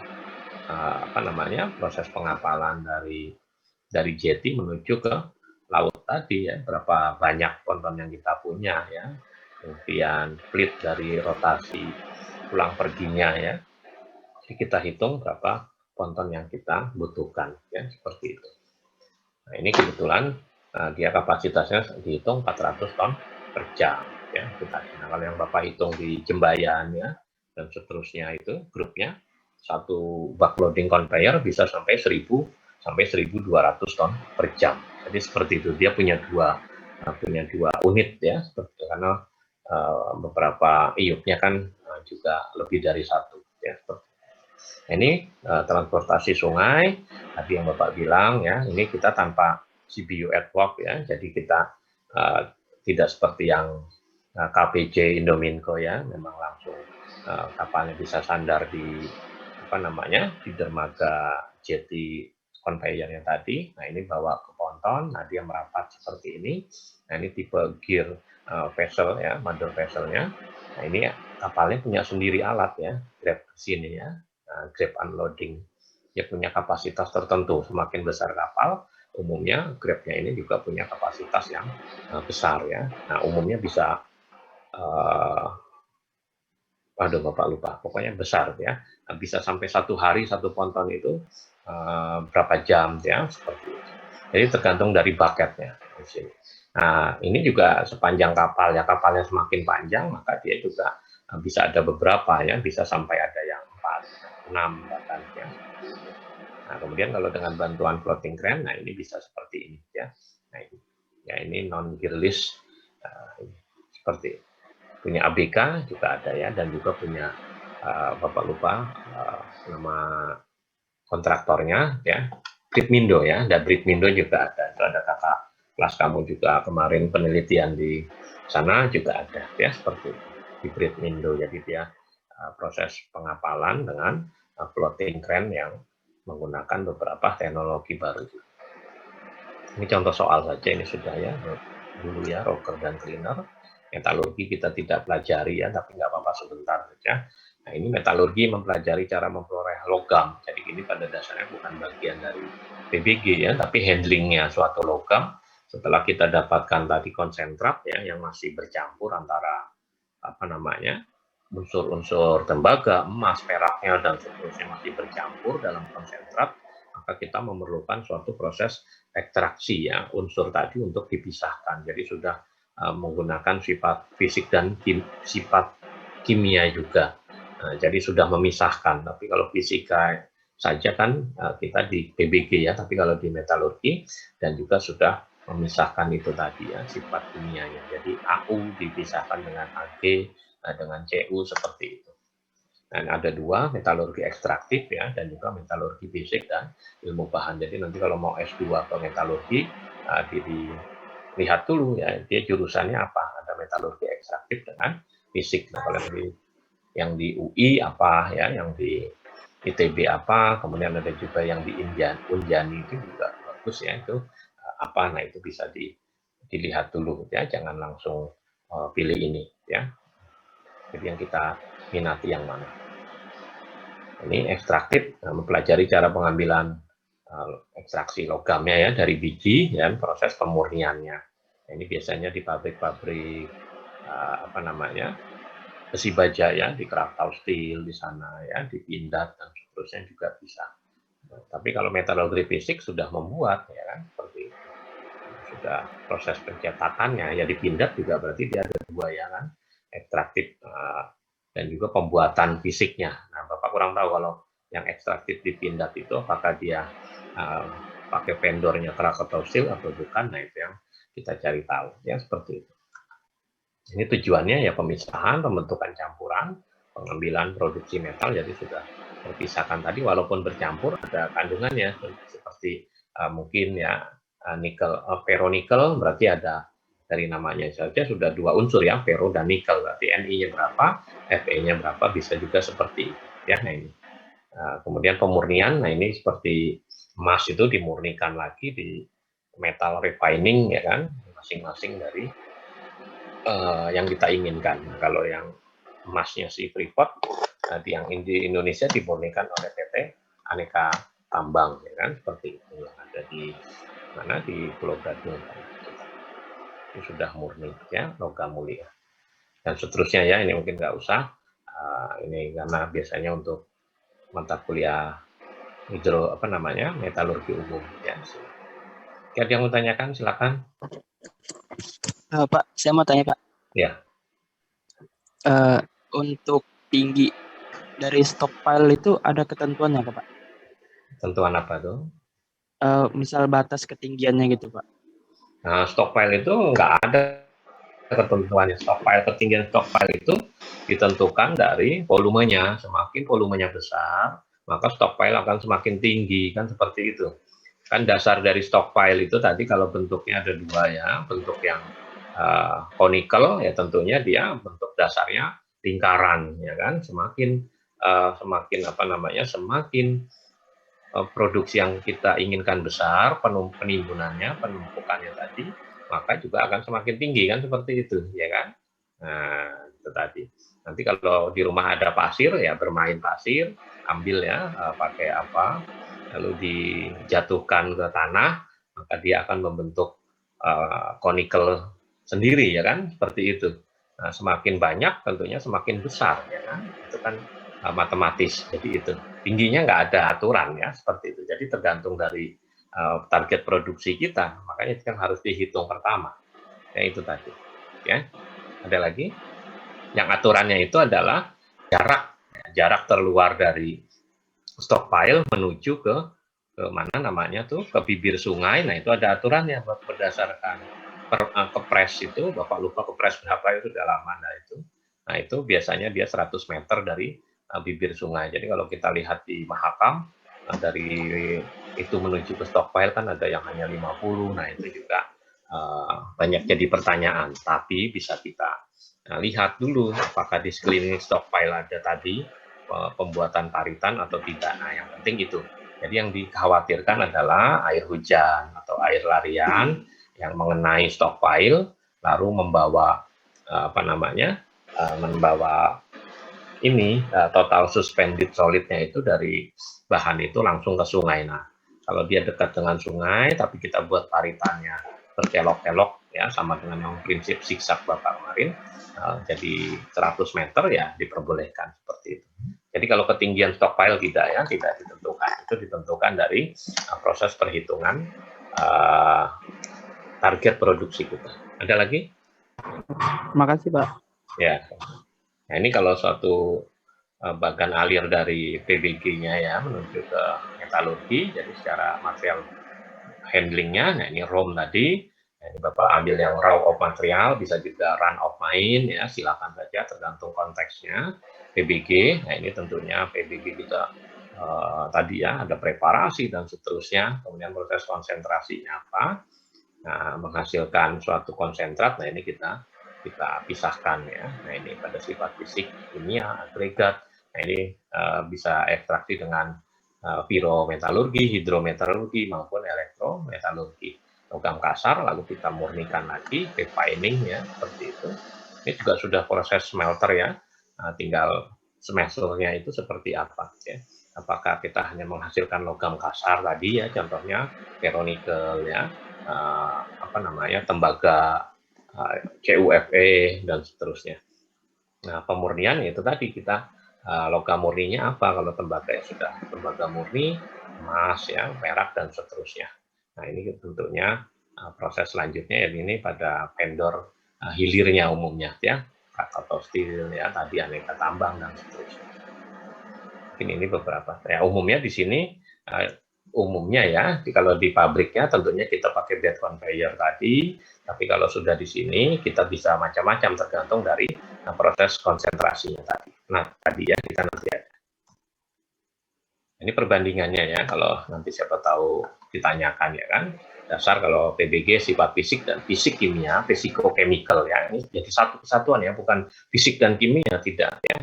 proses pengapalan dari jeti menuju ke laut tadi ya, berapa banyak ponton yang kita punya ya, kemudian fleet dari rotasi pulang perginya ya. Jadi kita hitung berapa ponton yang kita butuhkan ya, seperti itu. Nah, ini kebetulan dia kapasitasnya dihitung 400 ton per jam ya kita. Nah, kalau yang Bapak hitung di Jembayan ya dan seterusnya itu grupnya satu backloading conveyor bisa sampai 1000 sampai 1200 ton per jam. Jadi seperti itu, dia punya dua unit ya, seperti itu, karena beberapa iupnya kan juga lebih dari satu ya, seperti itu. Ini transportasi sungai tadi yang Bapak bilang ya, ini kita tanpa CBU ad hoc ya, jadi kita tidak seperti yang KPJ Indominco ya, memang langsung kapalnya bisa sandar di di dermaga jeti conveyornya tadi. Nah, ini bawa ke ponton, nah dia merapat seperti ini. Nah, ini tipe gear vessel ya, mother vesselnya. Nah, ini kapalnya punya sendiri alat ya, grab ke sini ya, grab unloading. Dia punya kapasitas tertentu. Semakin besar kapal, umumnya grabnya ini juga punya kapasitas yang besar ya. Nah, umumnya bisa Bapak lupa, pokoknya besar ya. Bisa sampai 1 hari 1 ponton itu berapa jam ya, seperti itu. Jadi tergantung dari bucketnya di sini. Nah, ini juga sepanjang kapal ya, kapalnya semakin panjang maka dia juga bisa ada beberapa ya, bisa sampai ada yang 4, 6 bahkan ya. Nah, kemudian kalau dengan bantuan floating crane, nah ini bisa seperti ini ya. Nah, ini non gearless seperti punya ABK juga ada ya, dan juga punya Bapak lupa nama kontraktornya ya, Britmindo ya, dan Britmindo juga ada. Itu ada kakak kelas kamu juga kemarin penelitian di sana juga ada ya, seperti itu di Britmindo. Jadi dia proses pengapalan dengan floating crane yang menggunakan beberapa teknologi baru. Ini contoh soal saja, ini sudah ya dulu ya, rocker dan cleaner. Metalurgi kita tidak pelajari ya, tapi nggak apa-apa sebentar saja. Nah, ini metalurgi mempelajari cara memperoleh logam. Jadi ini pada dasarnya bukan bagian dari PBG ya, tapi handlingnya suatu logam. Setelah kita dapatkan tadi konsentrat ya, yang masih bercampur antara unsur-unsur tembaga, emas, peraknya dan seterusnya masih bercampur dalam konsentrat, maka kita memerlukan suatu proses ekstraksi ya unsur tadi untuk dipisahkan. Jadi sudah menggunakan sifat fisik dan sifat kimia juga. Nah, jadi sudah memisahkan. Tapi kalau fisika saja kan kita di PBG ya, tapi kalau di metalurgi dan juga sudah memisahkan itu tadi ya sifat kimianya. Jadi AU dipisahkan dengan AG, dengan CU seperti itu. Dan ada 2, metalurgi ekstraktif ya, dan juga metalurgi basic dan ilmu bahan. Jadi nanti kalau mau S2 ke metalurgi, dilihat dulu ya, dia jurusannya apa. Ada metalurgi ekstraktif dengan basic. Nah, kalau yang di UI apa ya, yang di ITB apa, kemudian ada juga yang di Unjani itu juga bagus ya, itu apa, nah itu bisa dilihat dulu ya, jangan langsung pilih ini ya. Jadi yang kita minati yang mana. Ini ekstraktif, mempelajari cara pengambilan ekstraksi logamnya ya dari biji dan proses pemurniannya. Nah, ini biasanya di pabrik-pabrik apa namanya, besi baja ya, di Krakatau Steel di sana ya, di Pindad dan seterusnya juga bisa. Nah, tapi kalau metalurgi fisik sudah membuat ya kan, seperti itu. Sudah proses pencetakannya ya di Pindad juga berarti dia ada dua ya kan, ekstraktif dan juga pembuatan fisiknya. Nah, Bapak kurang tahu kalau yang ekstraktif di Pindad itu apakah dia pakai vendornya Krakatau Steel atau bukan, nah itu yang kita cari tahu ya, seperti itu. Ini tujuannya ya pemisahan, pembentukan campuran, pengambilan produksi metal, jadi sudah terpisahkan tadi walaupun bercampur ada kandungannya seperti mungkin ya nikel, ferronikel berarti ada dari namanya saja sudah dua unsur ya, ferro dan nikel, berarti Ni-nya berapa, Fe-nya berapa, bisa juga seperti itu ya. Nah ini kemudian pemurnian, nah ini seperti emas itu dimurnikan lagi di metal refining ya kan, masing-masing dari yang kita inginkan. Kalau yang emasnya si Freeport, yang di Indonesia dimurnikan oleh PT Aneka Tambang, ya kan, seperti itu yang ada di mana di Pulau Gadung. Itu sudah murni ya, logam mulia. Dan seterusnya ya, ini mungkin nggak usah. Ini karena biasanya untuk mata kuliah hidro apa namanya metalurgi umum ya. Ada yang mau tanyakan silakan. Pak, saya mau tanya Pak, Ya. Untuk tinggi dari stockpile itu ada ketentuannya Pak? Tentuan apa tuh? Misal batas ketinggiannya gitu Pak? Nah, stockpile itu nggak ada ketentuannya. Stockpile, ketinggian stockpile itu ditentukan dari volumenya. Semakin volumenya besar, maka stockpile akan semakin tinggi, kan seperti itu. Kan dasar dari stockpile itu tadi kalau bentuknya ada dua ya, bentuk yang conical ya tentunya dia bentuk dasarnya lingkaran ya kan, semakin apa namanya, semakin produksi yang kita inginkan besar, penimbunannya, penumpukannya tadi, maka juga akan semakin tinggi kan, seperti itu ya kan. Nah itu tadi, nanti kalau di rumah ada pasir ya bermain pasir, ambil ya pakai apa, lalu dijatuhkan ke tanah, maka dia akan membentuk conical sendiri ya kan, seperti itu. Nah, semakin banyak tentunya semakin besar ya kan, itu kan matematis. Jadi itu tingginya nggak ada aturan ya, seperti itu. Jadi tergantung dari target produksi kita, makanya itu kan harus dihitung pertama. Ya itu tadi. Ya, ada lagi. Yang aturannya itu adalah jarak terluar dari stockpile menuju ke mana namanya tuh, ke bibir sungai. Nah itu ada aturannya berdasarkan kepres itu, Bapak lupa kepres berapa itu, sudah lama. Nah itu biasanya dia 100 meter dari bibir sungai. Jadi kalau kita lihat di Mahakam, dari itu menuju ke stockpile kan ada yang hanya 50. Nah itu juga banyak jadi pertanyaan. Tapi bisa kita lihat dulu apakah di sekeliling stockpile ada tadi pembuatan paritan atau tidak. Nah yang penting itu. Jadi yang dikhawatirkan adalah air hujan atau air larian yang mengenai stockpile lalu membawa apa namanya, membawa ini total suspended solidnya itu dari bahan itu langsung ke sungai. Nah kalau dia dekat dengan sungai tapi kita buat paritannya berkelok-kelok ya, sama dengan yang prinsip zigzag Bapak kemarin, jadi 100 meter ya diperbolehkan seperti itu. Jadi kalau ketinggian stockpile tidak ya, tidak ditentukan. Itu ditentukan dari proses perhitungan target produksi kita. Ada lagi? Makasih Pak. Ya. Nah ini kalau suatu bagan alir dari PBG-nya ya menuju ke metalurgi, jadi secara material handlingnya, nah ini ROM tadi, nah ini Bapak ambil yang raw of material, bisa juga run of mine ya, silakan saja tergantung konteksnya. PBG, nah ini tentunya PBG kita tadi ya ada preparasi dan seterusnya, kemudian proses konsentrasinya apa, nah menghasilkan suatu konsentrat, nah ini kita pisahkan ya. Nah ini pada sifat fisik kimia, agregat, Nah, ini bisa ekstraksi dengan pirometalurgi, hidrometalurgi maupun elektrometalurgi. Logam kasar lalu kita murnikan lagi, refining ya seperti itu. Ini juga sudah proses smelter ya. Tinggal smelternya itu seperti apa ya. Apakah kita hanya menghasilkan logam kasar tadi ya, contohnya ferronikel ya, tembaga, CUFE dan seterusnya. Nah, pemurnian itu tadi kita logam murninya apa? Kalau tembaga ya sudah tembaga murni, emas ya, perak dan seterusnya. Nah, ini tentunya proses selanjutnya ya ini pada vendor hilirnya umumnya ya, Krakatau Steel ya, tadi aneka tambang dan seterusnya. Mungkin ini beberapa. Ya, umumnya di sini umumnya ya, kalau di pabriknya tentunya kita pakai bed conveyor tadi, tapi kalau sudah di sini kita bisa macam-macam tergantung dari proses konsentrasinya tadi. Nah, tadi ya kita nanti ada. Ini perbandingannya ya, kalau nanti siapa tahu ditanyakan ya kan, dasar kalau PBG sifat fisik dan fisik kimia, fisiko-chemical ya, ini jadi satu kesatuan ya, bukan fisik dan kimia, tidak ya,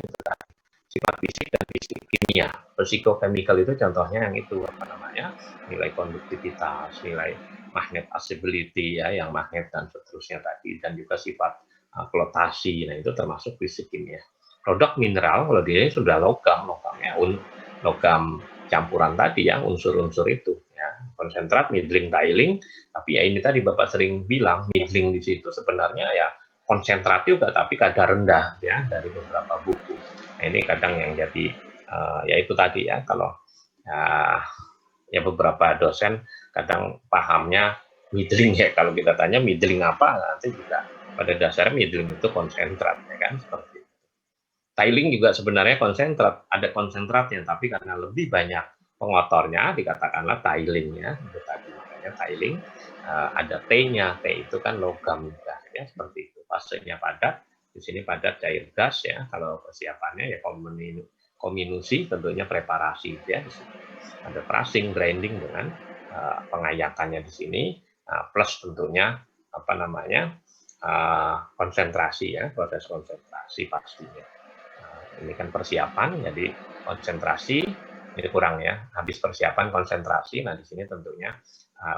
sifat fisik dan fisik kimia. Fisiko-chemical itu contohnya yang itu apa namanya, nilai konduktivitas, nilai magnet assimilability ya, yang magnet dan seterusnya tadi, dan juga sifat flotasi. Nah, itu termasuk fisik kimia. Produk mineral kalau dia sudah logamnya logam campuran tadi ya, unsur-unsur itu ya, konsentrat, middling, tiling. Tapi ya ini tadi Bapak sering bilang middling di situ sebenarnya ya konsentrat juga tapi kadar rendah ya dari beberapa buku. Nah, ini kadang yang jadi ya itu tadi ya, kalau ya beberapa dosen kadang pahamnya middling ya, kalau kita tanya middling apa, nanti juga pada dasarnya middling itu konsentrat ya kan, seperti itu. Tiling juga sebenarnya konsentrat, ada konsentratnya, tapi karena lebih banyak pengotornya dikatakanlah tiling ya, itu tadi makanya tiling. Ada T-nya, T itu kan logam juga ya, seperti itu. Fasenya padat, di sini padat cair gas ya. Kalau persiapannya ya kominusi, tentunya preparasi ya di sini. Ada pressing, grinding dengan pengayakannya di sini, plus tentunya apa namanya konsentrasi ya, proses konsentrasi pastinya. Ini kan persiapan, jadi konsentrasi ini kurang ya, habis persiapan konsentrasi. Nah, di sini tentunya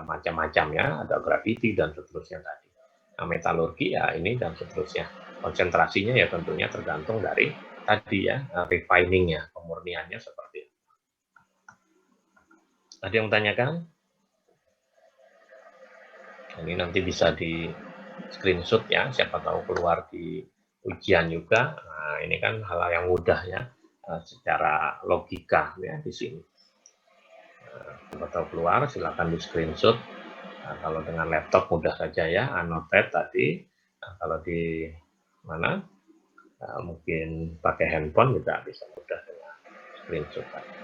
macam-macam ya, ada gravity dan seterusnya tadi. Nah, metalurgi ya ini dan seterusnya. Konsentrasinya ya tentunya tergantung dari tadi ya, refiningnya, pemurniannya seperti itu. Ada yang tanyakan? Ini nanti bisa di screenshot ya, siapa tahu keluar di ujian juga. Nah, ini kan hal yang mudah ya, secara logika ya di sini. Siapa tahu keluar, silakan di screenshot. Nah, kalau dengan laptop mudah saja ya, annotate tadi. Nah, kalau di mana mungkin pakai handphone juga bisa mudah dengan screenshot tadi.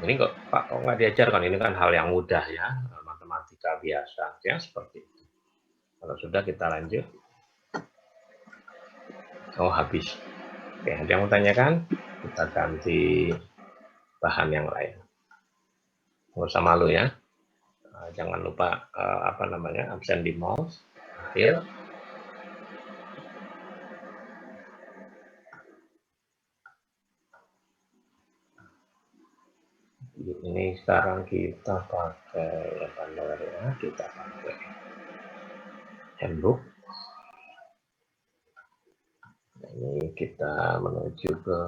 Ini kok Pak kok nggak diajarkan, ini kan hal yang mudah ya, matematika biasa ya, seperti itu. Kalau sudah kita lanjut. Oh, habis. Oke, ada yang mau tanyakan? Kita ganti bahan yang lain. Nggak usah malu ya. Jangan lupa absen di mouse. Akhir. Ini sekarang kita pakai ya, kita pakai handbook. Ini kita menuju ke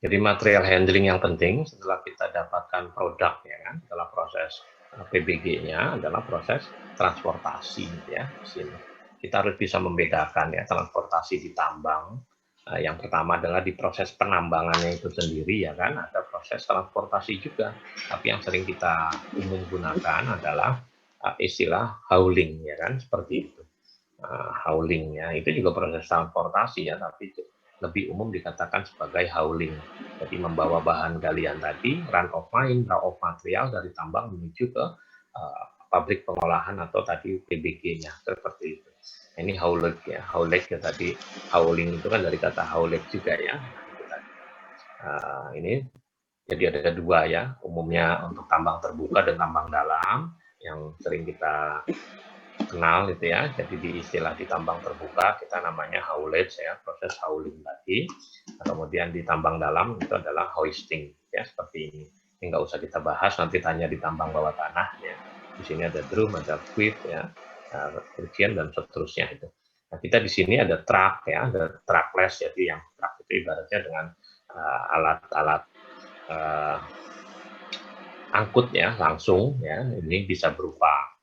jadi material handling yang penting setelah kita dapatkan produk ya kan, setelah proses PBG-nya adalah proses transportasi ya di sini. Kita harus bisa membedakan ya transportasi di tambang. Yang pertama adalah di proses penambangannya itu sendiri ya kan, ada proses transportasi juga. Tapi yang sering kita umum gunakan adalah istilah hauling ya kan, seperti itu. Haulingnya itu juga proses transportasi ya, tapi lebih umum dikatakan sebagai hauling. Jadi membawa bahan galian tadi, run of mine, raw of material dari tambang menuju ke pabrik pengolahan atau tadi PBG-nya seperti itu. Ini haulek ya, haulek ya tadi hauling itu kan dari kata haulek juga ya. Ini jadi ada dua ya, umumnya untuk tambang terbuka dan tambang dalam yang sering kita kenal itu ya. Jadi di istilah di tambang terbuka kita namanya haulage ya, proses hauling tadi. Kemudian di tambang dalam itu adalah hoisting ya, seperti ini. Ini nggak usah kita bahas, nanti tanya di tambang bawah tanah ya. Di sini ada drum, ada quiff ya, friction dan seterusnya itu. Nah, kita di sini ada truck ya, ada truckless, jadi yang truck itu ibaratnya dengan alat-alat angkut ya langsung ya, ini bisa berupa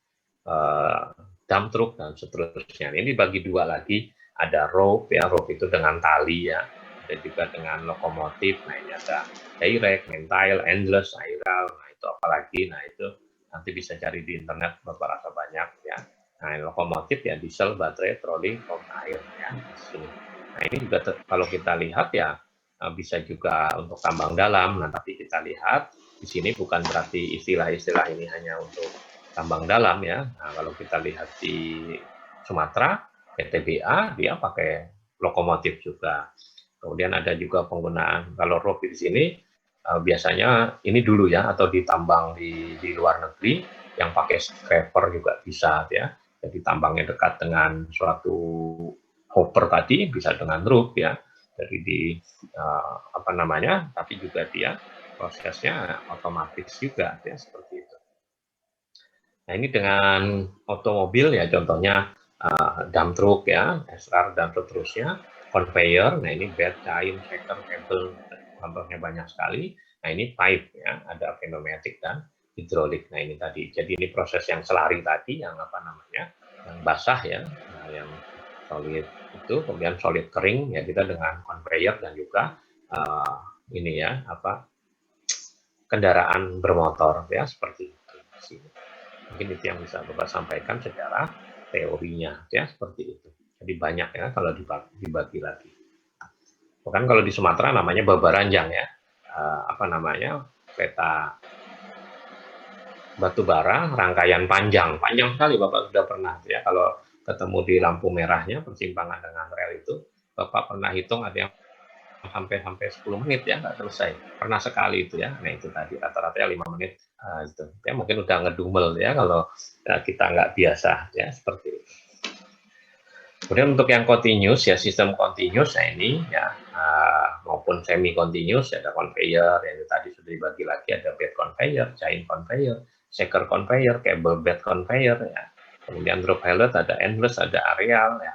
dump truck dan seterusnya. Ini dibagi dua lagi, ada rope ya, rope itu dengan tali ya, ada juga dengan lokomotif. Nah ini ada direct, mentail, endless, spiral. Nah itu apalagi, nah itu nanti bisa cari di internet beberapa banyak ya. Nah lokomotif ya diesel, baterai, troli, pom air ya. Nah ini juga kalau kita lihat ya bisa juga untuk tambang dalam. Nah tapi kita lihat di sini bukan berarti istilah-istilah ini hanya untuk tambang dalam ya. Nah, kalau kita lihat di Sumatera, PTBA dia pakai lokomotif juga. Kemudian ada juga penggunaan kalau rope di sini biasanya ini dulu ya, atau ditambang di luar negeri yang pakai scraper juga bisa ya. Jadi tambangnya dekat dengan suatu hopper tadi, bisa dengan rope ya. Jadi di apa namanya, tapi juga dia prosesnya otomatis juga ya, seperti itu. Nah ini dengan otomobil ya, contohnya dump truck ya, SR dan seterusnya, conveyor. Nah ini bed, chain, shaker, cable, contohnya banyak sekali. Nah ini pipe ya, ada pneumatic dan hidrolik. Nah ini tadi, jadi ini proses yang selari tadi, yang apa namanya, yang basah ya, nah, yang solid itu, kemudian solid kering ya, kita dengan conveyor dan juga ini ya, apa, kendaraan bermotor ya, seperti itu. Mungkin itu yang bisa Bapak sampaikan secara teorinya ya, seperti itu. Jadi banyak ya kalau dibagi lagi. Bukan kalau di Sumatera namanya babaranjang ya, apa namanya, kereta batu bara rangkaian panjang sekali. Bapak sudah pernah ya, kalau ketemu di lampu merahnya persimpangan dengan rel itu, Bapak pernah hitung ada yang sampai 10 menit ya, nggak selesai. Pernah sekali itu ya. Nah itu tadi rata-rata 5 menit itu. Ya mungkin udah ngedumel ya kalau kita nggak biasa ya, seperti itu. Kemudian untuk yang continuous ya, sistem continuous, nah ini ya maupun semi continuous, ada conveyor yang tadi sudah dibagi lagi, ada bed conveyor, chain conveyor, shaker conveyor, cable bed conveyor ya. Kemudian drop pilot ada endless, ada aerial ya.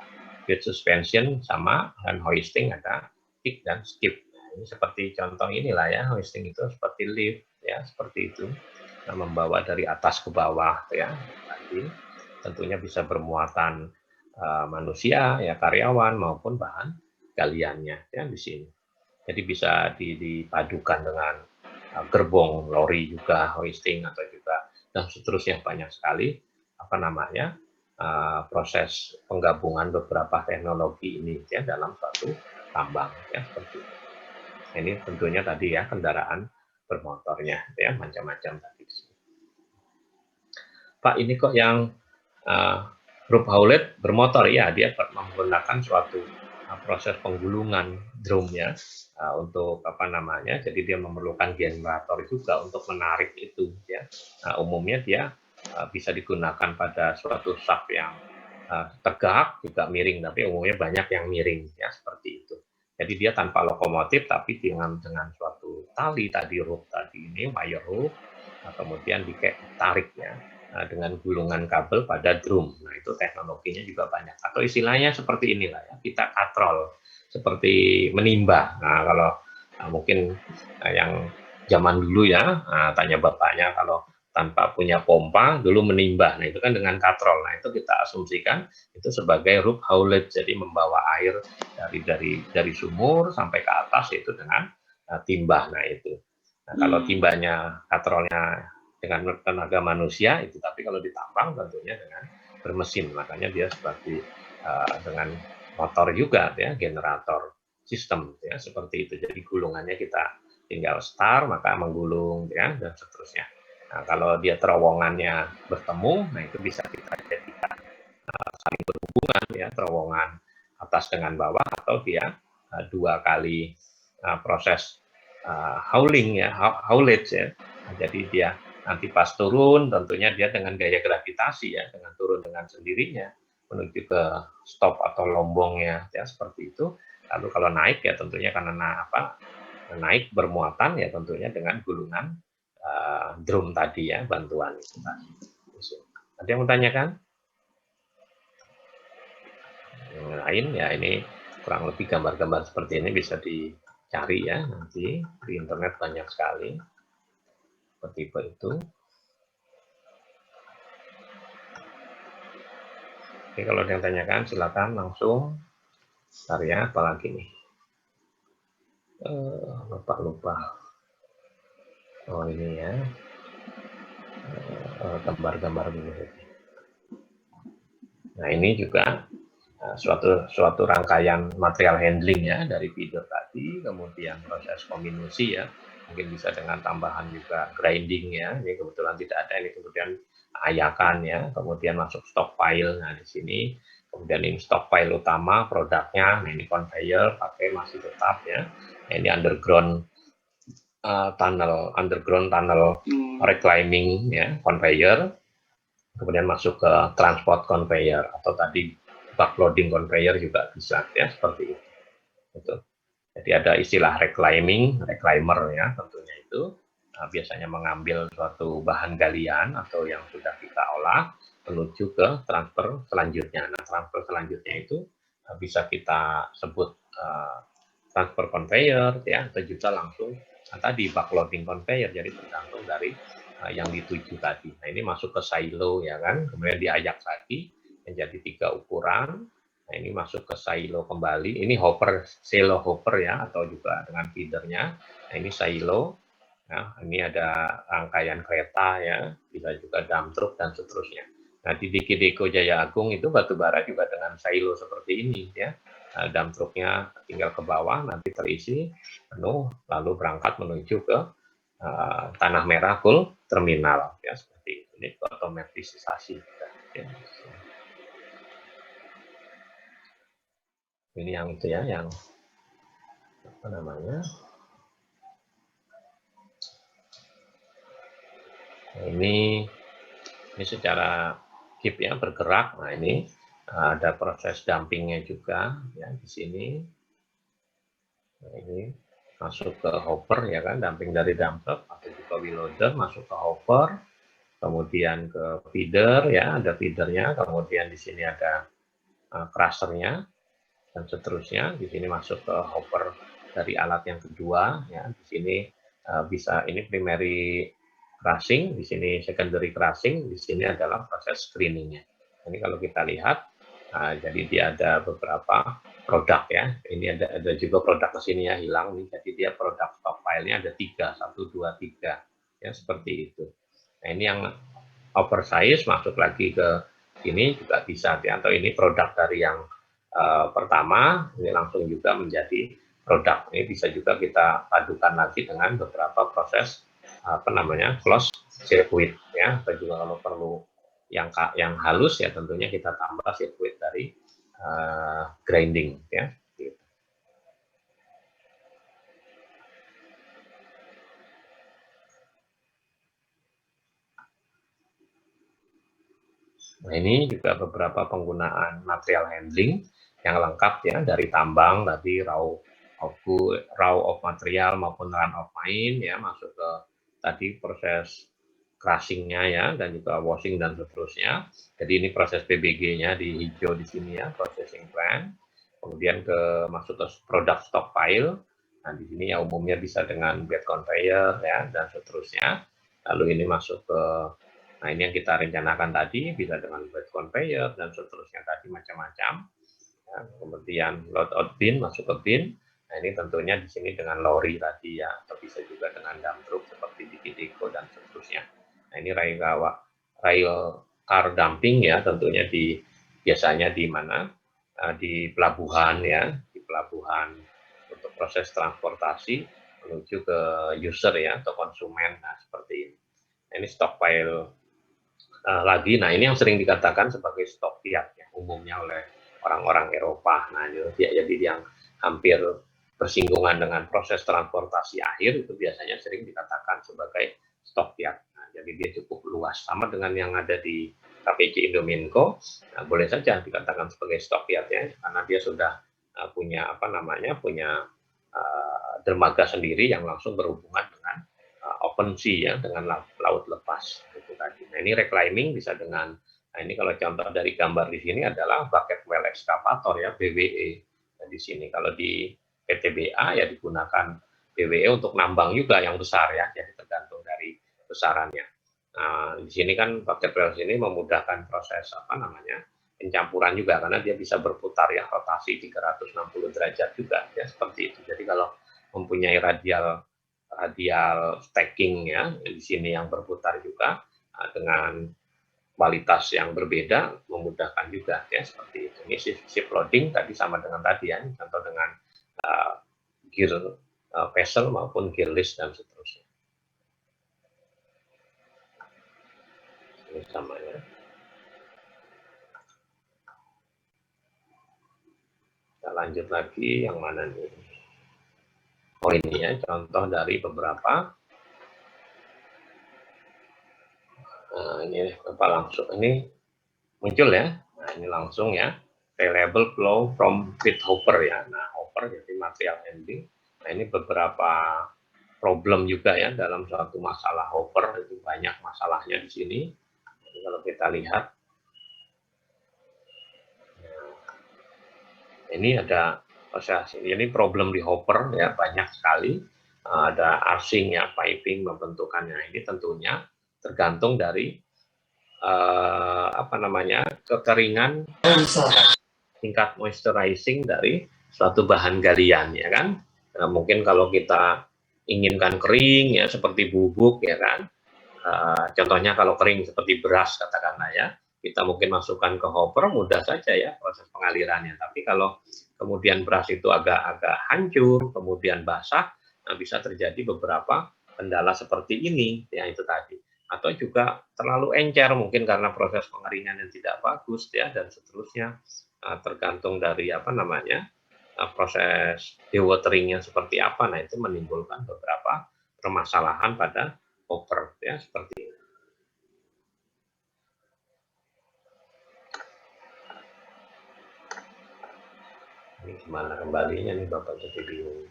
Bed suspension sama, dan hoisting ada kick dan skip. Nah, ini seperti contoh inilah ya, hoisting itu seperti lift ya, seperti itu. Nah, membawa dari atas ke bawah ya. Tadi tentunya bisa bermuatan manusia ya, karyawan maupun bahan galiannya ya di sini. Jadi bisa dipadukan dengan gerbong lori juga, hoisting atau juga dan seterusnya, banyak sekali apa namanya proses penggabungan beberapa teknologi ini ya dalam suatu tambang ya, seperti itu. Ini tentunya tadi ya kendaraan bermotornya ya, macam-macam tadi. Pak ini kok yang Rope haulet bermotor ya, dia menggunakan suatu proses penggulungan drum ya, untuk apa namanya, jadi dia memerlukan generator juga untuk menarik itu ya. Umumnya dia bisa digunakan pada suatu shaft yang tegak juga miring, tapi umumnya banyak yang miring ya, seperti itu. Jadi dia tanpa lokomotif tapi dengan suatu tali tadi, rope tadi ini, wire rope, kemudian ditarik ya, dengan gulungan kabel pada drum. Nah, itu teknologinya juga banyak. Atau istilahnya seperti inilah ya, kita katrol, seperti menimba. Nah, kalau mungkin yang zaman dulu ya, tanya bapaknya, kalau tanpa punya pompa, dulu menimba. Nah, itu kan dengan katrol. Nah, itu kita asumsikan itu sebagai rope haulage, jadi membawa air dari sumur sampai ke atas itu dengan timba. Nah, itu. Nah, kalau timbanya, katrolnya dengan tenaga manusia itu, tapi kalau ditambang tentunya dengan bermesin, makanya dia seperti dengan motor juga ya, generator sistem ya, seperti itu. Jadi gulungannya kita tinggal start maka menggulung ya, dan seterusnya. Nah, kalau dia terowongannya bertemu, nah itu bisa kita jadikan saling berhubungan ya, terowongan atas dengan bawah, atau dia dua kali proses hauling ya, haulage ya. Nah, jadi dia nanti pas turun, tentunya dia dengan gaya gravitasi ya, dengan turun dengan sendirinya menuju ke stop atau lombongnya ya, seperti itu. Lalu kalau naik ya tentunya karena naik bermuatan ya tentunya dengan gulungan drum tadi ya, bantuan itu tadi. Ada yang mau tanyakan? Yang lain ya, ini kurang lebih gambar-gambar seperti ini bisa dicari ya, nanti di internet banyak sekali tipe itu. Oke, kalau ada yang tanyakan silakan langsung. Bentar ya, apalagi nih, lupa. Oh ini ya, gambar-gambar dulu. Nah ini juga suatu rangkaian material handling ya, dari feeder tadi, kemudian proses kombinasi ya, mungkin bisa dengan tambahan juga grinding ya, ini kebetulan tidak ada, ini kemudian ayakan ya, kemudian masuk stockpile. Nah di sini kemudian ini stockpile utama produknya, nah ini conveyor pakai masih tetap ya, nah, ini underground tunnel reclaiming ya, conveyor, kemudian masuk ke transport conveyor, atau tadi backloading conveyor juga bisa ya, seperti itu. Gitu. Jadi ada istilah reclaimer ya, tentunya itu biasanya mengambil suatu bahan galian atau yang sudah kita olah menuju ke transfer selanjutnya. Nah, transfer selanjutnya itu bisa kita sebut transfer conveyor ya, atau juga langsung tadi backloading conveyor. Jadi tergantung dari yang dituju tadi. Nah, ini masuk ke silo ya kan, kemudian diayak lagi menjadi 3 ukuran. Nah, ini masuk ke silo kembali. Ini hopper, silo hopper ya, atau juga dengan feedernya. Nah, ini silo. Nah, ini ada rangkaian kereta ya, bisa juga dump truck dan seterusnya. Nah, di Diki-Deko Jaya Agung itu batubara juga dengan silo seperti ini ya. Nah, dump trucknya tinggal ke bawah, nanti terisi penuh, lalu berangkat menuju ke Tanah Merah Coal Terminal ya, seperti itu. Ini otomatisasi ya. Ini yang itu ya, yang apa namanya, nah, ini secara hip ya, bergerak. Nah ini ada proses dumpingnya juga ya di sini. Nah, ini masuk ke hopper ya kan, dumping dari dump truck atau juga wheel loader masuk ke hopper, kemudian ke feeder ya, ada feedernya, kemudian di sini ada crushernya dan seterusnya. Di sini masuk ke hopper dari alat yang kedua ya. Di sini bisa ini primary crushing, di sini secondary crushing, di sini adalah proses screeningnya. Ini kalau kita lihat, jadi dia ada beberapa produk ya. Ini ada juga produk ke sini ya, hilang nih. Jadi dia produk stockpile-nya ada 3, 1, 2, 3 ya, seperti itu. Nah ini yang oversize masuk lagi ke ini juga bisa ya, atau ini produk dari yang pertama ini langsung juga menjadi produk. Ini bisa juga kita padukan lagi dengan beberapa proses apa namanya close circuit ya, atau juga kalau perlu yang halus ya tentunya kita tambah sirkuit dari grinding ya. Nah ini juga beberapa penggunaan material handling yang lengkap ya, dari tambang tadi raw of material maupun run of mine ya, masuk ke tadi proses crushing-nya ya, dan juga washing dan seterusnya. Jadi ini proses PBG-nya di hijau di sini ya, processing plant. Kemudian masuk ke produk stockpile. Nah di sini ya umumnya bisa dengan bed conveyor ya dan seterusnya. Lalu ini masuk ke, nah ini yang kita rencanakan tadi, bisa dengan bed conveyor dan seterusnya tadi macam-macam. Ya, kemudian load out bin, masuk ke bin. Nah ini tentunya di sini dengan lorry tadi ya, atau bisa juga dengan dump truck seperti di Diki-Deko dan seterusnya. Nah ini rail car dumping ya, tentunya biasanya di mana, di pelabuhan ya, di pelabuhan untuk proses transportasi menuju ke user ya, atau konsumen. Nah seperti ini. Nah, ini stockpile lagi. Nah, ini yang sering dikatakan sebagai stok fiat ya, umumnya oleh orang-orang Eropa. Nah, ini jadi yang hampir bersinggungan dengan proses transportasi akhir itu biasanya sering dikatakan sebagai stok fiat. Nah, jadi dia cukup luas, sama dengan yang ada di KPC Indominco. Nah, boleh saja dikatakan sebagai stok fiat ya, karena dia sudah punya punya dermaga sendiri yang langsung berhubungan dengan open sea ya, dengan laut lepas itu tadi. Nah, ini reclaiming bisa dengan, nah ini kalau contoh dari gambar di sini adalah bucket well excavator ya, BWE. Nah, di sini kalau di PTBA ya digunakan BWE untuk nambang juga yang besar ya, jadi tergantung dari besarannya. Nah, di sini kan bucket well ini memudahkan proses pencampuran juga, karena dia bisa berputar ya, rotasi 360 derajat juga ya, seperti itu. Jadi kalau mempunyai radial stacking ya di sini yang berputar juga dengan kualitas yang berbeda, memudahkan juga ya, seperti itu. Ini ship loading tadi sama dengan tadi ya, contoh dengan gear vessel maupun gear list dan seterusnya. Ini sama ya. Kita lanjut lagi, yang mana nih? Oh, ini ya contoh dari beberapa. Nah, ini Bapak langsung ini muncul ya. Nah, ini langsung ya. Reliable flow from feed hopper ya. Nah, hopper jadi material handling. Nah, ini beberapa problem juga ya dalam suatu masalah hopper, itu banyak masalahnya di sini. Jadi kalau kita lihat, ini ada ini problem di hopper ya, banyak sekali. Ada arcing ya, piping, membentukannya. Ini tentunya tergantung dari kekeringan, tingkat moisturizing dari suatu bahan galian ya kan. Nah, mungkin kalau kita inginkan kering ya seperti bubuk ya kan, contohnya kalau kering seperti beras katakanlah ya, kita mungkin masukkan ke hopper mudah saja ya proses pengalirannya. Tapi kalau kemudian beras itu agak-agak hancur, kemudian basah, nah bisa terjadi beberapa kendala seperti ini ya, itu tadi. Atau juga terlalu encer mungkin karena proses pengeringan yang tidak bagus ya, dan seterusnya. Tergantung dari proses dewateringnya seperti apa. Nah, itu menimbulkan beberapa permasalahan pada hopper ya, seperti ini. Ini gimana kembalinya nih Bapak, jadi bingung.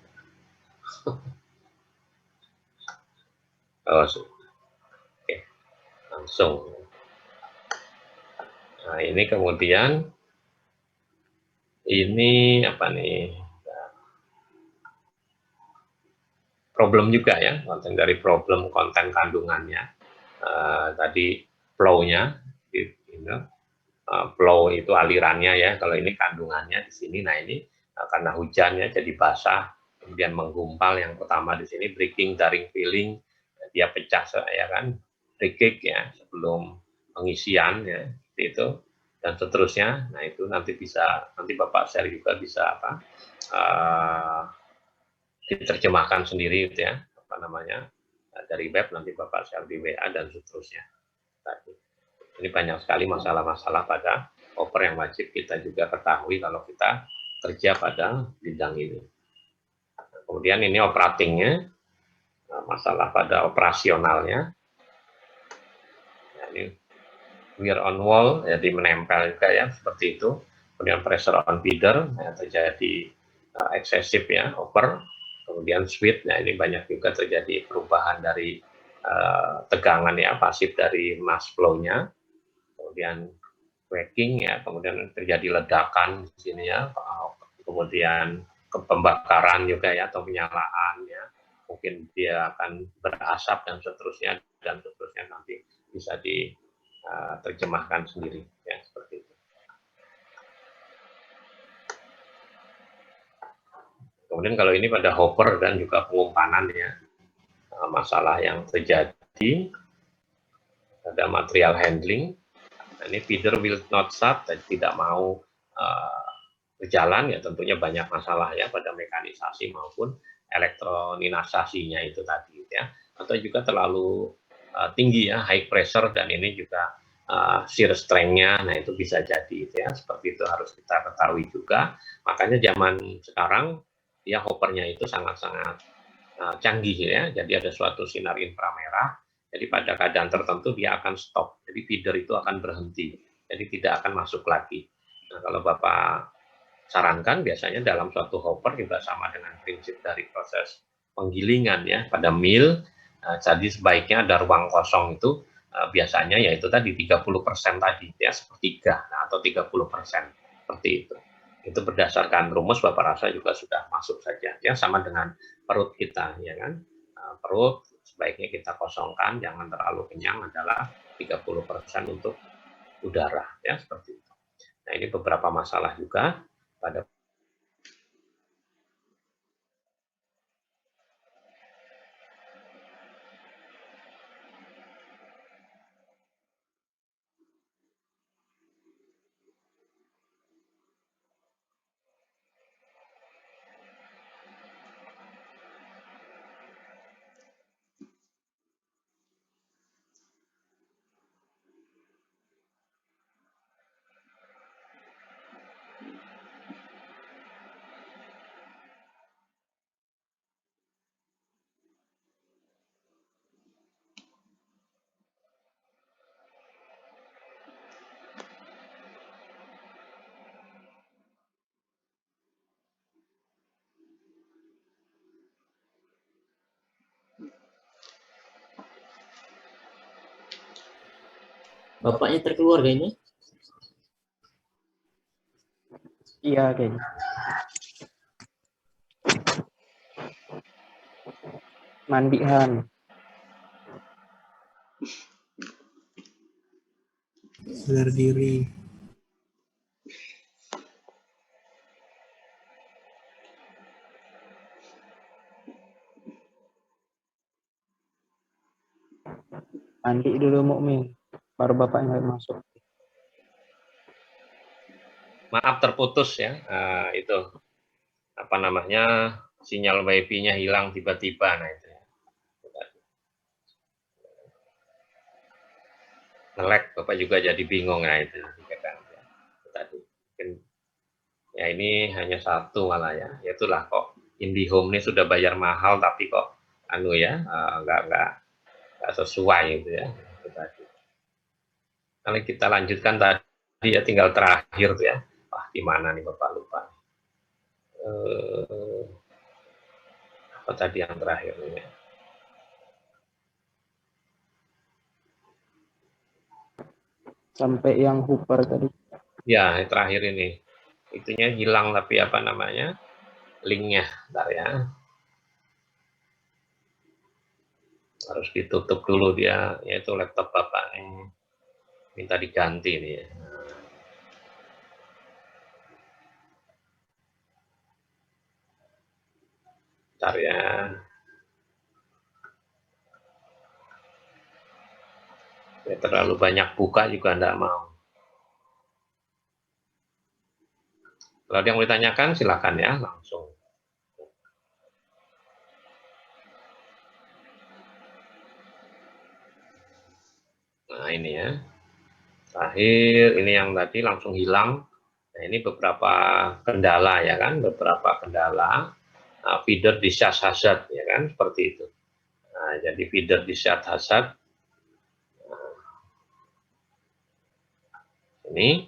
Oh, oke, langsung. Nah, ini kemudian ini apa nih? Problem juga ya, konten dari problem konten kandungannya. Tadi flow-nya, flow itu alirannya ya, kalau ini kandungannya di sini. Nah, ini karena hujannya jadi basah, kemudian menggumpal. Yang pertama di sini breaking, daring, filling, dia pecah ya kan, break ya sebelum pengisian ya, seperti itu, dan seterusnya. Nah, itu nanti Bapak share juga, bisa diterjemahkan sendiri gitu ya, dari web, nanti Bapak share di WA dan seterusnya. Tadi ini banyak sekali masalah-masalah pada hopper yang wajib kita juga ketahui kalau kita kerja pada bidang ini. Kemudian ini operatingnya, masalah pada operasionalnya. Nah, ini wear on wall, jadi menempel juga ya, seperti itu. Kemudian pressure on feeder, ya, terjadi eksesif ya, hopper. Kemudian sweat, nah ini banyak juga terjadi perubahan dari tegangan ya, pasif dari mass flow-nya. Kemudian cracking ya, kemudian terjadi ledakan di sini ya, kemudian pembakaran juga ya, atau penyalaan ya, mungkin dia akan berasap dan seterusnya nanti bisa diterjemahkan sendiri ya, seperti itu. Kemudian kalau ini pada hopper dan juga pengumpanan ya, masalah yang terjadi ada material handling. Nah, ini feeder will not start, tidak mau berjalan ya, tentunya banyak masalah ya pada mekanisasi maupun elektronisasinya itu tadi ya, atau juga terlalu tinggi ya, high pressure, dan ini juga shear strength-nya, nah itu bisa jadi ya, seperti itu harus kita ketahui juga. Makanya zaman sekarang ya hoppernya itu sangat-sangat canggih ya, jadi ada suatu sinar inframerah, jadi pada keadaan tertentu dia akan stop, jadi feeder itu akan berhenti, jadi tidak akan masuk lagi. Nah, kalau Bapak sarankan biasanya dalam suatu hopper juga sama dengan prinsip dari proses penggilingan ya, pada mill, jadi sebaiknya ada ruang kosong itu biasanya yaitu tadi 30% tadi ya, sepertiga atau 30% seperti itu. Itu berdasarkan rumus Bapak rasa juga sudah masuk saja ya, sama dengan perut kita ya kan. Perut sebaiknya kita kosongkan, jangan terlalu kenyang, adalah 30% untuk udara ya, seperti itu. Nah, ini beberapa masalah juga pada Bapaknya terkeluar kayaknya. Iya kayaknya. Mandihan. Sadar diri. Mandi dulu Mukmin, baru bapaknya masuk. maaf terputus ya, itu apa namanya, sinyal wifi-nya hilang tiba-tiba, nah itu ya. Nge-lag, Bapak juga jadi bingung, nah itu kan ya. Tadi mungkin ya ini hanya satu malah ya, itulah kok IndiHome ini sudah bayar mahal tapi kok anu ya, nggak sesuai gitu ya. Itu tadi. Kalau kita lanjutkan tadi ya, tinggal terakhir tuh ya. Wah, gimana nih Bapak lupa. Apa tadi yang terakhir ini? Sampai yang hooper tadi. Ya, yang terakhir ini. Itunya hilang tapi apa namanya? Linknya, bentar ya. Harus ditutup dulu dia, yaitu laptop Bapak ini. Minta diganti nih ya. Bentar ya. Ya, terlalu banyak buka juga enggak mau. Kalau ada yang mau ditanyakan silakan ya, langsung. Nah ini ya. Terakhir ini yang tadi langsung hilang. Nah ini beberapa kendala ya kan, beberapa kendala. Feeder discharge hazard ya kan, seperti itu. Nah, jadi feeder discharge hazard ini.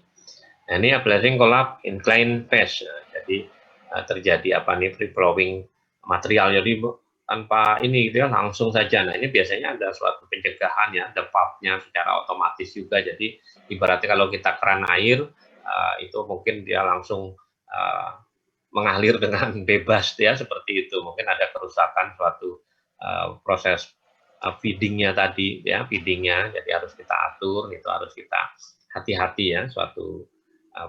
Nah, ini blazing collapse incline phase. Nah, jadi terjadi apa nih, free flowing material, jadi tanpa ini gitu ya, langsung saja. Nah, ini biasanya ada suatu pencegahan ya, ada valve-nya secara otomatis juga. Jadi ibaratnya kalau kita keran air itu mungkin dia langsung mengalir dengan bebas ya, seperti itu. Mungkin ada kerusakan suatu proses feedingnya tadi ya, feedingnya, jadi harus kita atur, itu harus kita hati-hati ya, suatu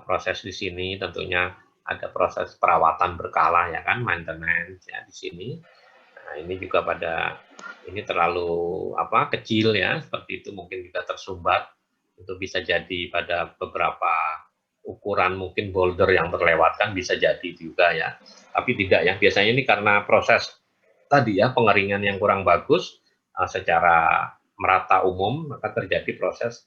proses di sini tentunya ada proses perawatan berkala ya kan, maintenance ya di sini. Nah, ini juga pada ini terlalu kecil ya, seperti itu mungkin juga tersumbat. Itu bisa jadi pada beberapa ukuran mungkin boulder yang terlewatkan, bisa jadi juga ya. Tapi tidak ya, biasanya ini karena proses tadi ya, pengeringan yang kurang bagus secara merata umum, maka terjadi proses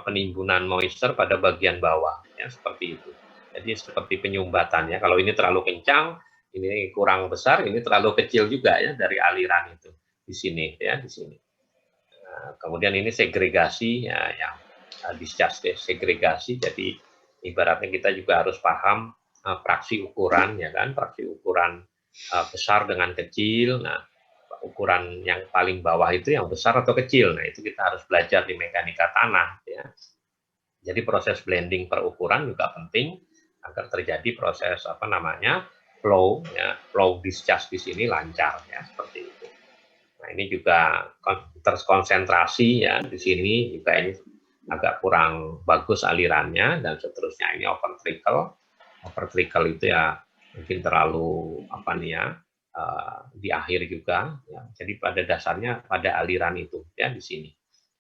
penimbunan moisture pada bagian bawah, ya seperti itu. Jadi seperti penyumbatan ya. Kalau ini terlalu kencang, ini kurang besar, ini terlalu kecil juga ya dari aliran itu di sini ya di sini. Kemudian ini segregasi ya, yang discharge segregasi. Jadi ibaratnya kita juga harus paham fraksi ukuran ya kan, fraksi ukuran besar dengan kecil. Nah, ukuran yang paling bawah itu yang besar atau kecil. Nah, itu kita harus belajar di mekanika tanah ya. Jadi proses blending per ukuran juga penting agar terjadi proses apa namanya? Flow ya, flow discharge di sini lancar ya, seperti itu. Nah, ini juga terkonsentrasi ya di sini juga ini agak kurang bagus alirannya dan seterusnya. Ini over trickle itu ya mungkin terlalu apa nih ya, di akhir juga ya. Jadi pada dasarnya pada aliran itu ya di sini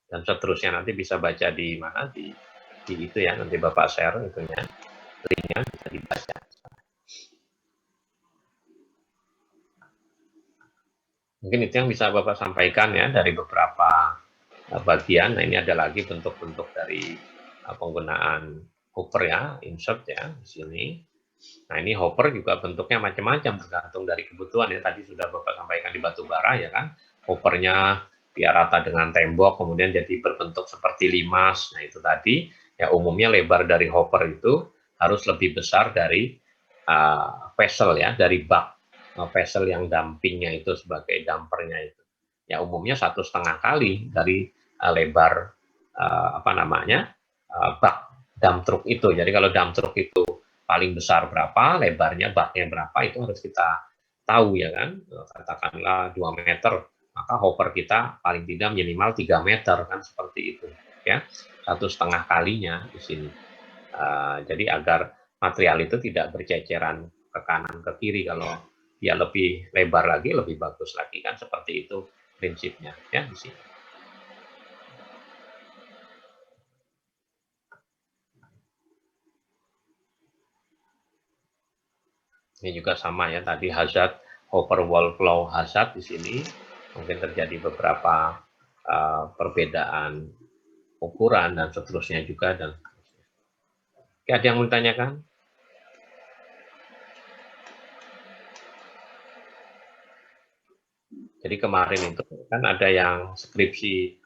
dan seterusnya. Nanti bisa baca di mana di itu ya, nanti Bapak share itunya, linknya bisa dibaca. Mungkin itu yang bisa Bapak sampaikan ya dari beberapa bagian. Nah, ini ada lagi bentuk-bentuk dari penggunaan hopper ya, insert ya di sini. Nah, ini hopper juga bentuknya macam-macam tergantung dari kebutuhan ya. Tadi sudah Bapak sampaikan di batu bara ya kan. Hoppernya biar rata dengan tembok, kemudian jadi berbentuk seperti limas. Nah, itu tadi ya, umumnya lebar dari hopper itu harus lebih besar dari vessel ya, dari bak vessel yang dampingnya itu sebagai dampernya itu. Ya, umumnya 1,5 kali dari lebar apa namanya bak dump truck itu. Jadi kalau dump truck itu paling besar berapa, lebarnya baknya berapa, itu harus kita tahu ya kan. Katakanlah 2 meter, maka hopper kita paling tidak minimal 3 meter kan, seperti itu ya. 1,5 kalinya di sini. Jadi agar material itu tidak berceceran ke kanan ke kiri, kalau dia lebih lebar lagi lebih bagus lagi kan, seperti itu prinsipnya ya di sini. Ini juga sama ya, tadi hazard hopper wall flow hazard di sini mungkin terjadi beberapa perbedaan ukuran dan seterusnya juga dan seterusnya. Oke, ada yang mau ditanyakan? Jadi kemarin itu kan ada yang skripsi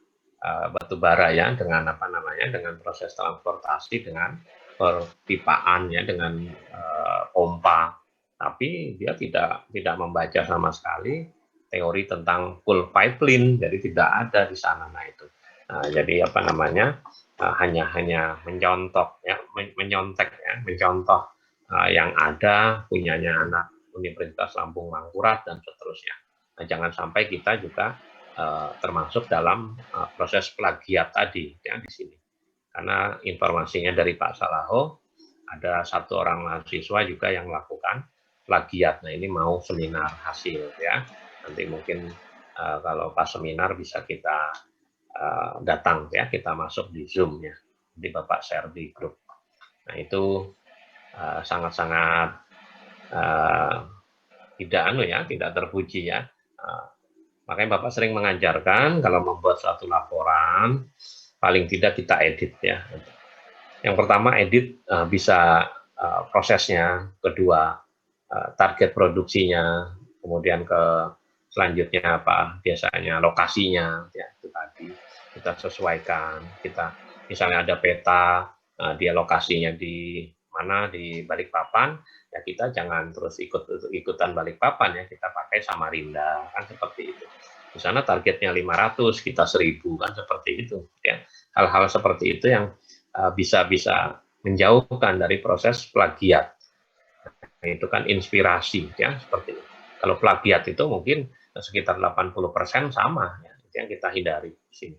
batu bara ya, dengan apa namanya, dengan proses transportasi, dengan perpipaan ya, dengan pompa. Tapi dia tidak membaca sama sekali teori tentang full pipeline, jadi tidak ada di sana. Nah itu, jadi apa namanya, hanya mencontoh ya, mencontoh yang ada punyanya anak Universitas Lampung Mangkurat dan seterusnya. Nah, jangan sampai kita juga termasuk dalam proses plagiat tadi ya di sini. Karena informasinya dari Pak Salaho, ada satu orang mahasiswa juga yang melakukan plagiat. Nah, ini mau seminar hasil ya. Nanti mungkin kalau pas seminar bisa kita datang ya, kita masuk di Zoom ya. Nanti Bapak share di grup. Nah, itu sangat-sangat tidak terpuji ya. Makanya Bapak sering mengajarkan kalau membuat suatu laporan, paling tidak kita edit ya. Yang pertama edit bisa prosesnya, kedua target produksinya, kemudian selanjutnya apa biasanya lokasinya ya, itu tadi kita sesuaikan. Kita misalnya ada peta, dia lokasinya di mana, di Balikpapan, ya kita jangan terus ikutan Balikpapan ya, kita pakai Samarinda kan, seperti itu. Di sana targetnya 500, kita 1000 kan, seperti itu ya. Hal-hal seperti itu yang bisa menjauhkan dari proses plagiat. Nah, itu kan inspirasi ya, seperti itu. Kalau plagiat itu mungkin sekitar 80% sama ya, itu yang kita hindari di sini.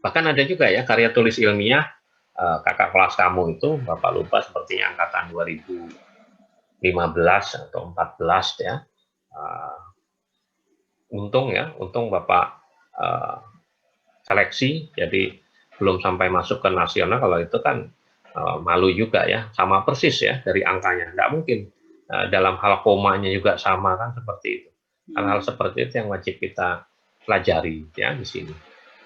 Bahkan ada juga ya karya tulis ilmiah kakak kelas kamu itu, Bapak lupa sepertinya angkatan 2015 atau 14 ya. Untung Bapak seleksi, jadi belum sampai masuk ke nasional. Kalau itu kan malu juga ya, sama persis ya dari angkanya, nggak mungkin. Dalam hal komanya juga sama kan, seperti itu. Hal-hal seperti itu yang wajib kita pelajari ya di sini.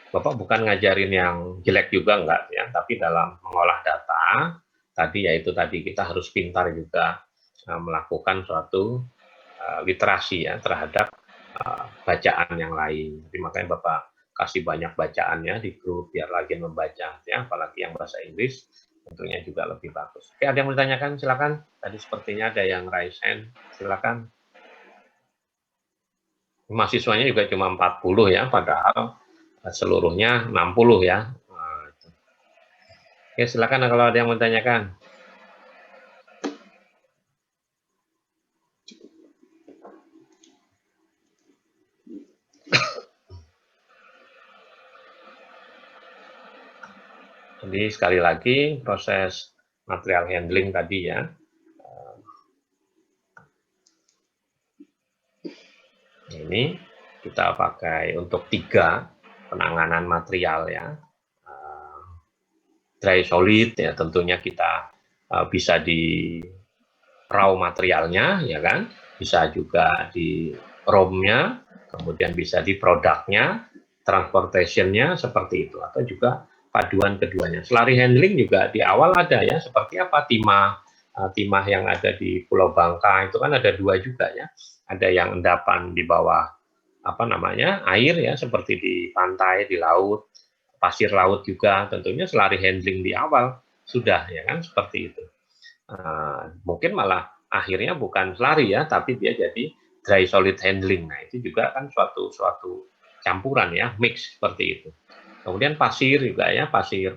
Bapak bukan ngajarin yang jelek juga enggak ya, tapi dalam mengolah data tadi yaitu tadi kita harus pintar juga melakukan suatu literasi ya terhadap bacaan yang lain. Jadi makanya Bapak kasih banyak bacaannya di grup biar lagi membaca ya, apalagi yang bahasa Inggris tentunya juga lebih bagus. Oke, ada yang mau ditanyakan? Silakan. Tadi sepertinya ada yang raise hand. Silakan. Mahasiswanya juga cuma 40 ya, padahal seluruhnya 60 ya. Oke, silakan kalau ada yang mau ditanyakan. Jadi sekali lagi proses material handling tadi ya. Ini kita pakai untuk 3 penanganan material ya. Dry solid ya tentunya kita bisa di raw materialnya ya kan, bisa juga di ROM-nya, kemudian bisa di produknya, transportation-nya seperti itu, atau juga paduan keduanya. Slurry handling juga di awal ada ya, seperti apa timah yang ada di Pulau Bangka itu kan ada 2 juga ya, ada yang endapan di bawah apa namanya air ya, seperti di pantai, di laut, pasir laut juga, tentunya slurry handling di awal sudah ya kan, seperti itu. Mungkin malah akhirnya bukan slurry ya, tapi dia jadi dry solid handling. Nah, itu juga kan suatu campuran ya, mix seperti itu. Kemudian pasir juga ya, pasir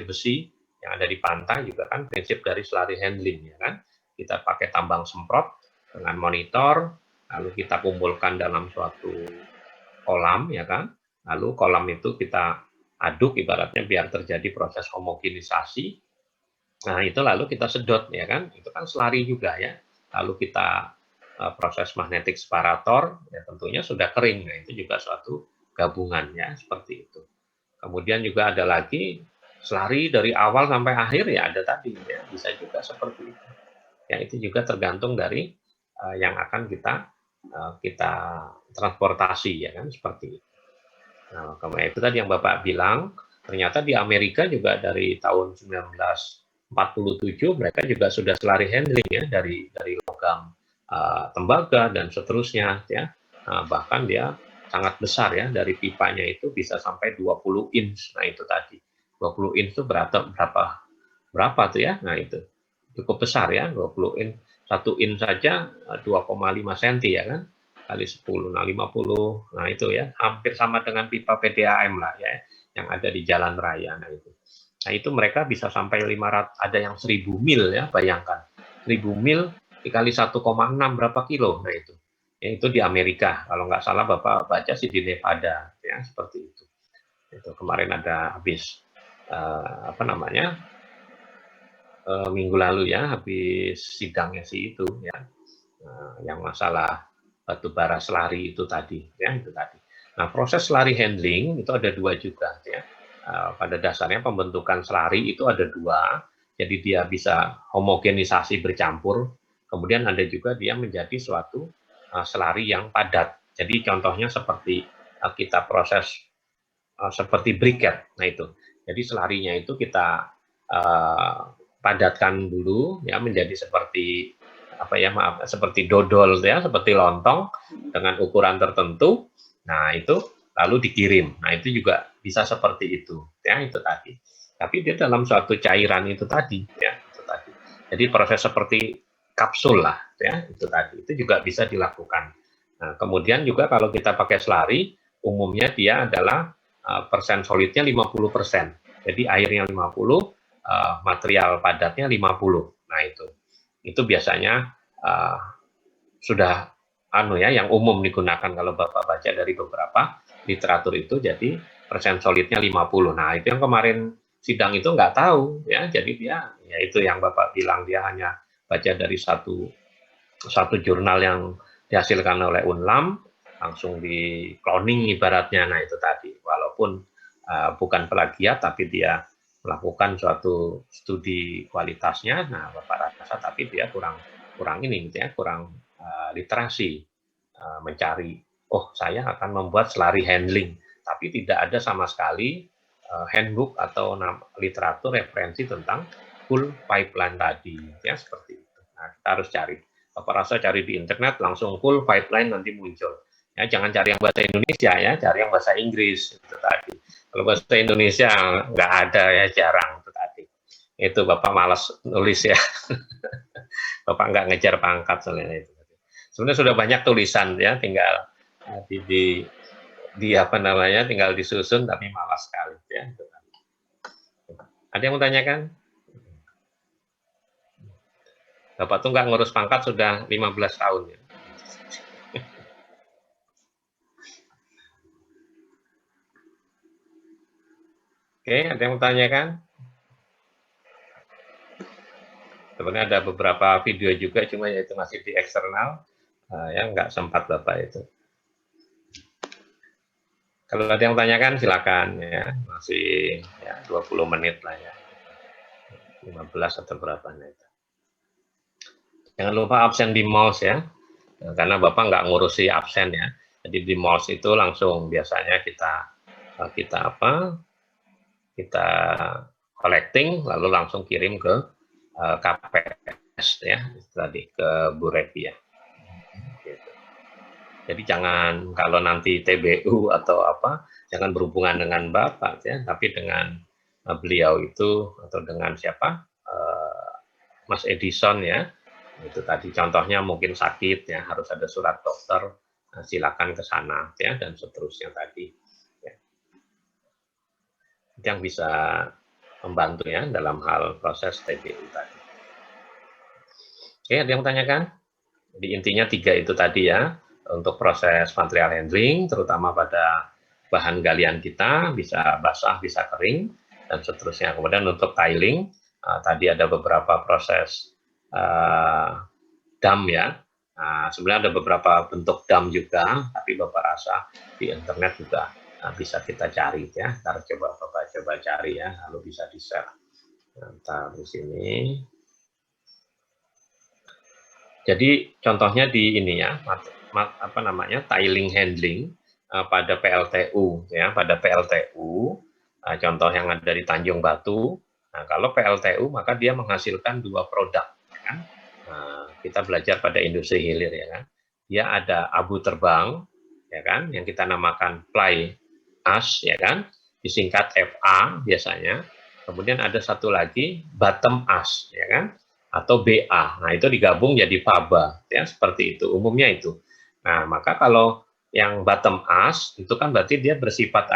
besi yang ada di pantai juga kan prinsip dari slurry handling ya kan. Kita pakai tambang semprot dengan monitor, lalu kita kumpulkan dalam suatu kolam ya kan. Lalu kolam itu kita aduk ibaratnya biar terjadi proses homogenisasi. Nah, itu lalu kita sedot ya kan, itu kan slurry juga ya. Lalu kita proses magnetic separator, ya tentunya sudah kering. Nah, itu juga suatu gabungan ya, seperti itu. Kemudian juga ada lagi slurry dari awal sampai akhir ya ada tadi ya, bisa juga seperti itu. Ya, itu juga tergantung dari yang akan kita transportasi ya kan, seperti itu. Nah, kemudian itu tadi yang Bapak bilang, ternyata di Amerika juga dari tahun 1947 mereka juga sudah slurry handling ya dari logam tembaga dan seterusnya ya. Bahkan dia sangat besar ya, dari pipanya itu bisa sampai 20 inch. Nah, itu tadi. 20 inch itu berapa tuh ya? Nah, itu cukup besar ya, 20 inch. 1 inch saja 2,5 cm ya kan? Kali 10, nah 50, nah itu ya, hampir sama dengan pipa PDAM lah ya, yang ada di jalan raya. Nah itu mereka bisa sampai 500, ada yang 1000 mil ya, bayangkan. 1000 mil dikali 1,6 berapa kilo, nah itu. Ya, itu di Amerika, kalau nggak salah Bapak baca sih di Nevada, ya seperti itu. Itu kemarin ada habis apa namanya minggu lalu ya, habis sidangnya sih itu ya, yang masalah batu bara slurry itu tadi ya, itu tadi. Nah, proses slurry handling itu ada 2 juga ya. Pada dasarnya pembentukan slurry itu ada 2, jadi dia bisa homogenisasi bercampur, kemudian ada juga dia menjadi suatu slurry yang padat. Jadi contohnya seperti kita proses seperti briquette. Nah itu. Jadi slurry-nya itu kita padatkan dulu ya menjadi seperti apa ya, maaf, seperti dodol ya, seperti lontong dengan ukuran tertentu. Nah, itu lalu dikirim. Nah, itu juga bisa seperti itu ya, itu tadi. Tapi dia dalam suatu cairan itu tadi ya, itu tadi. Jadi proses seperti kapsul lah ya, itu tadi. Itu juga bisa dilakukan. Nah, kemudian juga kalau kita pakai slurry, umumnya dia adalah persen solidnya 50%. Jadi airnya 50, material padatnya 50. Nah, itu biasanya sudah yang umum digunakan kalau Bapak baca dari beberapa literatur itu, jadi persen solidnya 50. Nah, itu yang kemarin sidang itu nggak tahu ya, jadi dia ya itu yang Bapak bilang, dia hanya baca dari satu jurnal yang dihasilkan oleh Unlam, langsung di cloning ibaratnya. Nah, itu tadi, walaupun bukan plagiat tapi dia melakukan suatu studi kualitasnya. Nah, Bapak rasa tapi dia kurang ini gitu ya, kurang literasi mencari oh saya akan membuat slurry handling, tapi tidak ada sama sekali handbook atau literatur referensi tentang full pipeline tadi, ya seperti itu. Nah, kita harus cari. Bapak rasa cari di internet langsung full pipeline nanti muncul. Ya, jangan cari yang bahasa Indonesia ya, cari yang bahasa Inggris itu tadi. Kalau bahasa Indonesia nggak ada ya, jarang itu tadi. Itu Bapak malas nulis ya. Bapak nggak ngejar pangkat soalnya itu. Sebenarnya sudah banyak tulisan ya, tinggal di apa namanya, tinggal disusun tapi malas sekali ya. Ada yang mau tanyakan? Bapak tuh nggak ngurus pangkat sudah 15 tahun ya. Oke, ada yang mau tanyakan? Sebenarnya ada beberapa video juga, cuma ya itu masih di eksternal, yang nggak sempat Bapak itu. Kalau ada yang tanyakan silakan ya, masih ya 20 menit lah ya, 15 atau berapa itu. Jangan lupa absen di mouse ya, karena Bapak nggak ngurusi absen ya. Jadi di mouse itu langsung biasanya kita collecting lalu langsung kirim ke KPS ya, tadi ke Bu Revi ya. Gitu. Jadi jangan kalau nanti TBU atau apa, jangan berhubungan dengan Bapak ya, tapi dengan beliau itu atau dengan siapa, Mas Edison ya. Itu tadi contohnya mungkin sakit ya, harus ada surat dokter, silakan ke sana ya, dan seterusnya tadi. Ya. Yang bisa membantu ya dalam hal proses TBU tadi. Oke, ada yang tanyakan? Jadi intinya 3 itu tadi ya, untuk proses material handling, terutama pada bahan galian kita, bisa basah, bisa kering, dan seterusnya. Kemudian untuk tiling, tadi ada beberapa proses dam ya. Sebenarnya ada beberapa bentuk dam juga, tapi Bapak rasa di internet juga bisa kita cari ya. Ntar Bapak coba cari ya, lalu bisa di-share. Ntar di sini. Jadi contohnya di ini ya, apa namanya, tiling handling pada PLTU ya, pada PLTU contoh yang ada di Tanjung Batu. Nah, kalau PLTU maka dia menghasilkan 2 produk ya kan. Kita belajar pada industri hilir ya kan. Dia ada abu terbang ya kan, yang kita namakan fly ash ya kan, disingkat FA biasanya. Kemudian ada satu lagi bottom ash ya kan, atau BA. Nah, itu digabung jadi faba ya, seperti itu umumnya itu. Nah, maka kalau yang bottom ash itu kan berarti dia bersifat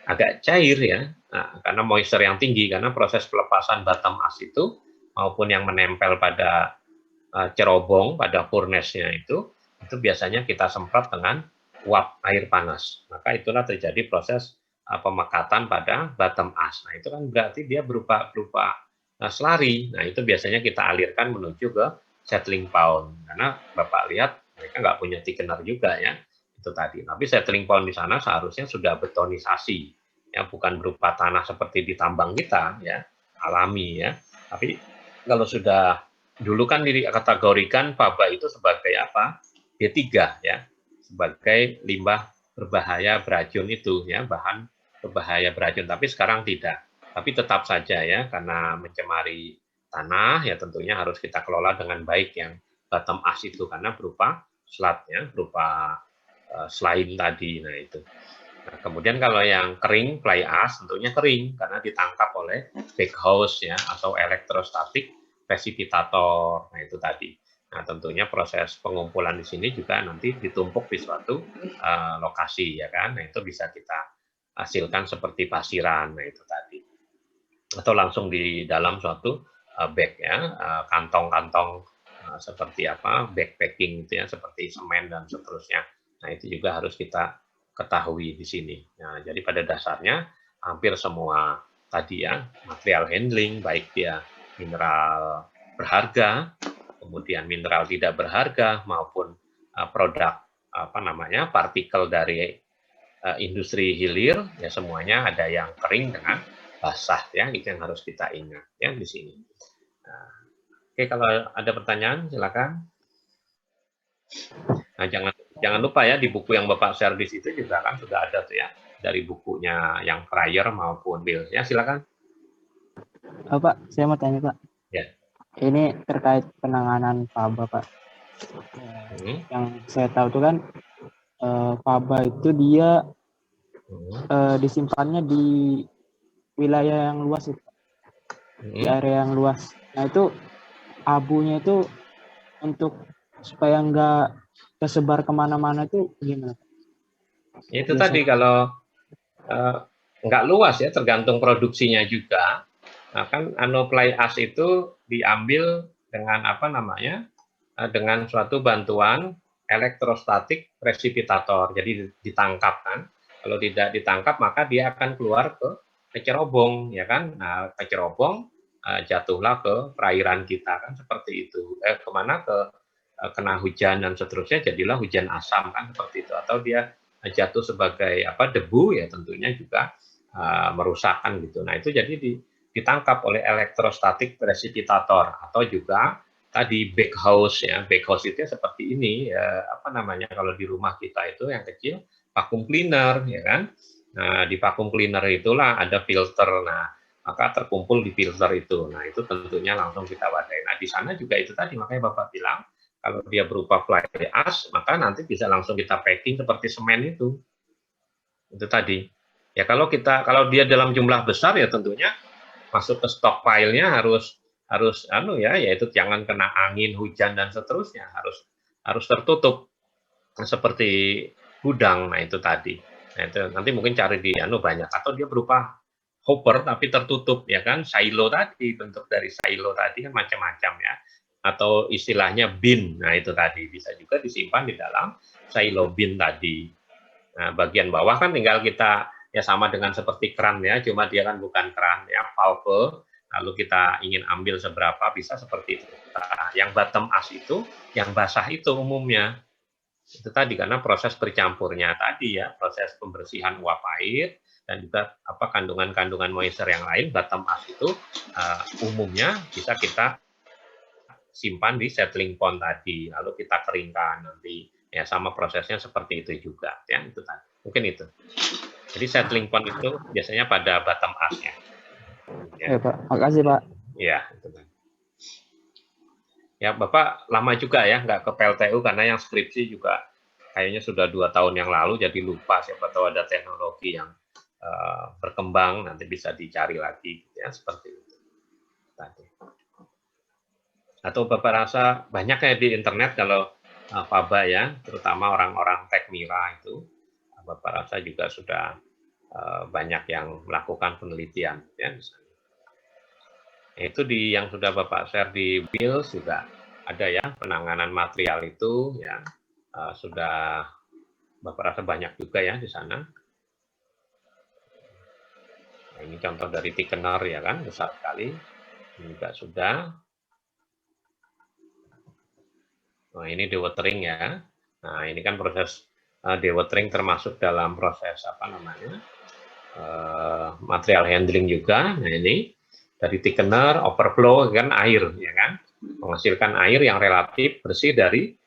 agak cair ya, karena moisture yang tinggi, karena proses pelepasan bottom ash itu maupun yang menempel pada cerobong pada furnace-nya itu biasanya kita semprot dengan uap air panas. Maka itulah terjadi proses pemekatan pada bottom ash. Nah, itu kan berarti dia berupa slurry. Nah, itu biasanya kita alirkan menuju ke settling pond. Karena Bapak lihat mereka nggak punya thickener juga ya. Itu tadi. Tapi settling pond di sana seharusnya sudah betonisasi. Ya, bukan berupa tanah seperti di tambang kita ya, alami ya. Tapi kalau sudah dulu kan dikategorikan faba itu sebagai apa? B3 ya. Sebagai limbah berbahaya beracun itu ya, bahan berbahaya beracun, tapi sekarang tidak. Tapi tetap saja ya, karena mencemari tanah ya tentunya harus kita kelola dengan baik yang bottom ash itu, karena berupa sludge ya, berupa slime tadi. Nah itu. Nah, kemudian kalau yang kering, fly ash, tentunya kering karena ditangkap oleh baghouse ya, atau elektrostatik precipitator. Nah itu tadi. Nah tentunya proses pengumpulan di sini juga nanti ditumpuk di suatu lokasi ya kan. Nah itu bisa kita hasilkan seperti pasiran. Nah itu tadi. Atau langsung di dalam suatu bag ya, kantong-kantong seperti apa, backpacking itu ya, seperti semen dan seterusnya. Nah itu juga harus kita ketahui di sini. Nah, jadi pada dasarnya hampir semua tadi ya, material handling, baik dia mineral berharga, kemudian mineral tidak berharga, maupun produk apa namanya, partikel dari industri hilir, ya semuanya ada yang kering dengan basah ya, itu yang harus kita ingat ya di sini. Nah, oke, kalau ada pertanyaan silakan. Nah, jangan Jangan lupa ya, di buku yang Bapak share di situ juga kan sudah ada tuh ya, dari bukunya yang prior maupun Bill. Ya, silakan. Pak, saya mau tanya Pak. Ya. Ini terkait penanganan faba Pak. Yang saya tahu tuh kan faba itu dia disimpannya di wilayah yang luas itu, di area yang luas. Nah itu abunya itu untuk supaya nggak tersebar kemana-mana itu gimana? Itu tadi kalau nggak luas ya, tergantung produksinya juga. Nah, kan Anoply As itu diambil dengan apa namanya? Dengan suatu bantuan elektrostatik presipitator. Jadi ditangkap kan. Kalau tidak ditangkap maka dia akan keluar ke cerobong ya kan. Nah, ke cerobong jatuhlah ke perairan kita kan seperti itu. Kemana kena hujan dan seterusnya jadilah hujan asam kan seperti itu. Atau dia jatuh sebagai debu ya tentunya juga merusakkan gitu. Nah, itu jadi ditangkap oleh elektrostatik presipitator atau juga tadi backhouse ya. Backhouse itu seperti ini kalau di rumah kita itu yang kecil vacuum cleaner ya kan. Nah, di vacuum cleaner itulah ada filter. Nah, maka terkumpul di filter itu. Nah, itu tentunya langsung kita wadai. Nah, di sana juga itu tadi makanya Bapak bilang kalau dia berupa fly ash, maka nanti bisa langsung kita packing seperti semen itu. Itu tadi. Ya kalau dia dalam jumlah besar ya tentunya masuk ke stockpile-nya harus yaitu jangan kena angin, hujan dan seterusnya, harus tertutup seperti gudang. Nah, itu tadi. Nah, itu nanti mungkin cari di banyak atau dia berupa hopper tapi tertutup ya kan, silo tadi, bentuk dari silo tadi kan macam-macam ya. Atau istilahnya bin. Nah, itu tadi bisa juga disimpan di dalam silo bin tadi. Nah, bagian bawah kan tinggal kita ya sama dengan seperti keran ya, cuma dia kan bukan keran ya, valve. Lalu kita ingin ambil seberapa bisa seperti itu. Nah, yang bottom as itu, yang basah itu umumnya. Itu tadi karena proses bercampurnya tadi ya, proses pembersihan uap air dan juga kandungan-kandungan moisture yang lain, bottom as itu umumnya bisa kita simpan di settling pond tadi, lalu kita keringkan nanti ya, sama prosesnya seperti itu juga ya, itu tadi mungkin itu. Jadi settling pond itu biasanya pada bottom as-nya ya. Pak, makasih Pak. Ya, itu kan. Ya, Bapak lama juga ya nggak ke PLTU karena yang skripsi juga kayaknya sudah 2 tahun yang lalu, jadi lupa. Siapa tahu ada teknologi yang berkembang nanti bisa dicari lagi ya, seperti itu tadi. Atau Bapak rasa banyak ya di internet kalau faba ya, terutama orang-orang Tekmira itu, Bapak rasa juga sudah banyak yang melakukan penelitian ya misalnya. Itu yang sudah Bapak share di Bill juga ada ya, penanganan material itu ya, sudah Bapak rasa banyak juga ya di sana. Nah, ini contoh dari thickener ya kan, besar sekali. Ini juga sudah. Nah, ini dewatering ya. Nah, ini kan proses dewatering termasuk dalam proses material handling juga. Nah, ini dari thickener, overflow kan air ya kan, menghasilkan air yang relatif bersih dari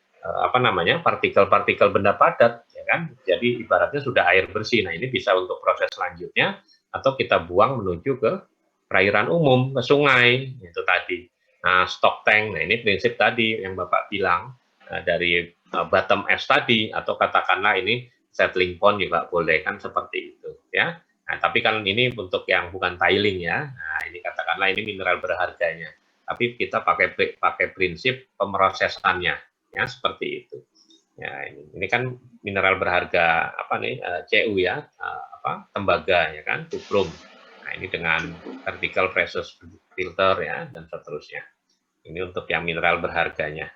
partikel-partikel benda padat ya kan. Jadi ibaratnya sudah air bersih. Nah, ini bisa untuk proses selanjutnya atau kita buang menuju ke perairan umum, ke sungai itu tadi. Nah, stock tank, nah ini prinsip tadi yang Bapak bilang dari bottom as tadi, atau katakanlah ini settling pond juga boleh kan seperti itu ya. Nah, tapi kan ini untuk yang bukan tiling ya. Nah, ini katakanlah ini mineral berharganya. Tapi kita pakai prinsip pemrosesannya ya seperti itu. Ya, ini kan mineral berharga CU ya, tembaga ya kan, cuprum. Nah, ini dengan vertical pressure filter ya dan seterusnya. Ini untuk yang mineral berharganya.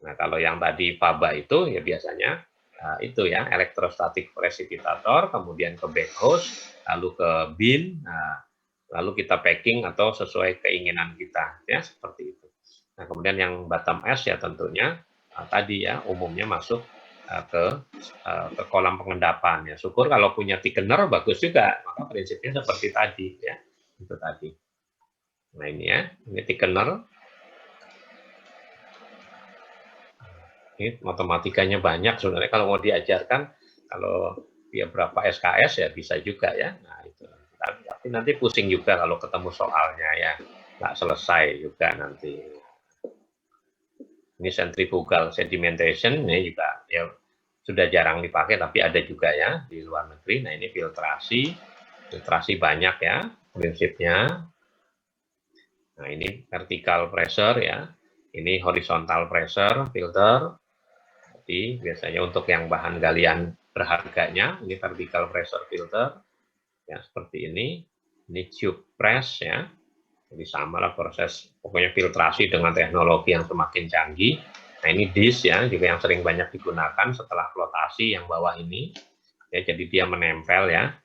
Nah, kalau yang tadi faba itu ya biasanya itu ya, elektrostatik presipitator, kemudian ke backhouse, lalu ke bin, lalu kita packing atau sesuai keinginan kita ya, seperti itu. Nah, kemudian yang bottom as ya tentunya tadi ya umumnya masuk ke kolam pengendapan ya. Syukur kalau punya thickener bagus juga, maka prinsipnya seperti tadi ya, itu tadi. Nah, ini ya, ini thickener. Ini matematikanya banyak sebenarnya kalau mau diajarkan, kalau dia berapa SKS ya bisa juga ya. Nah itu. Tapi nanti pusing juga kalau ketemu soalnya ya, nggak selesai juga nanti. Ini centrifugal sedimentation, ini juga ya sudah jarang dipakai tapi ada juga ya di luar negeri. Nah ini filtrasi banyak ya prinsipnya. Nah ini vertical pressure ya, ini horizontal pressure filter. Jadi biasanya untuk yang bahan galian berharganya, ini vertical pressure filter, ya seperti ini. Ini tube press ya, jadi sama lah proses, pokoknya filtrasi dengan teknologi yang semakin canggih. Nah ini disk ya, juga yang sering banyak digunakan setelah flotasi yang bawah ini. Ya, jadi dia menempel ya.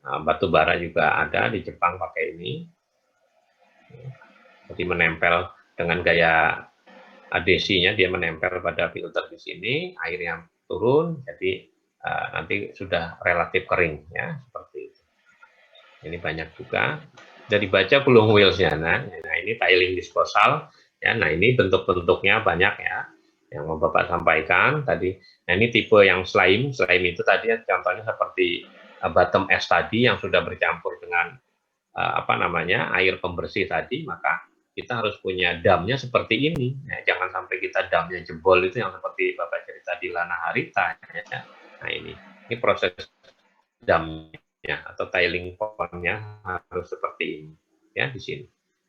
Nah, batu bara juga ada di Jepang pakai ini. Jadi menempel dengan gaya adhesinya, dia menempel pada filter di sini, airnya turun, jadi nanti sudah relatif kering ya, seperti itu. Ini banyak juga. Sudah dibaca belum wheels-nya? Nah, ini tiling disposal. Ya, nah ini bentuk-bentuknya banyak ya, yang mau Bapak sampaikan tadi. Nah ini tipe yang slime itu tadi contohnya seperti bottom es tadi yang sudah bercampur dengan air pembersih tadi, maka kita harus punya damnya seperti ini. Nah, jangan sampai kita damnya jebol itu yang seperti Bapak cerita di Lana Harita. Ya. Nah ini proses damnya atau tiling pondnya harus seperti ini ya di sini.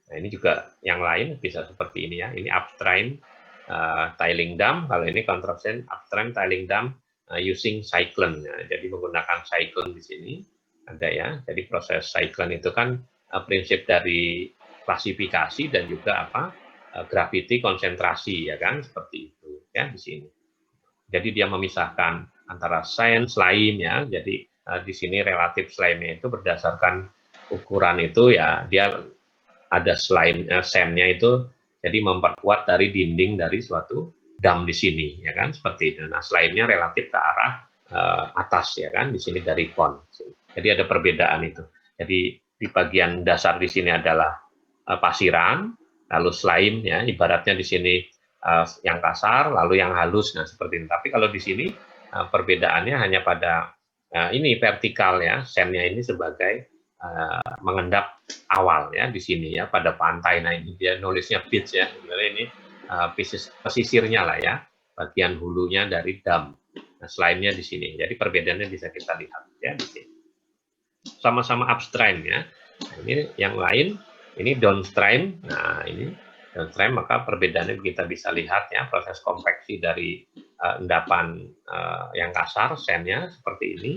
Nah ini juga yang lain bisa seperti ini ya. Ini upstream tiling dam, kalau ini contraption upstream tiling dam using cyclone. Ya. Jadi menggunakan cyclone di sini ada ya. Jadi proses cyclone itu kan prinsip dari klasifikasi dan juga gravity konsentrasi ya kan, seperti itu ya di sini. Jadi dia memisahkan antara sand, slime ya. Jadi di sini relatif slime-nya itu berdasarkan ukuran itu ya, dia ada slime sand-nya itu jadi memperkuat dari dinding dari suatu dam di sini ya kan, seperti itu. Nah, slime-nya relatif ke arah atas ya kan, di sini dari pond. Jadi ada perbedaan itu. Jadi di bagian dasar di sini adalah pasiran, lalu slime ya, ibaratnya di sini yang kasar, lalu yang halus, nah seperti ini. Tapi kalau di sini perbedaannya hanya pada ini vertikal ya, sandnya ini sebagai mengendap awal ya di sini ya pada pantai. Nah ini dia nulisnya beach ya, sebenarnya ini pesisirnya lah ya, bagian hulunya dari dam. Nah, slime-nya di sini. Jadi perbedaannya bisa kita lihat ya di sini. Sama-sama upstream ya. Nah, ini yang lain, ini downstream. Nah, ini downstream, maka perbedaannya kita bisa lihat ya, proses konveksi dari endapan yang kasar, sandnya seperti ini.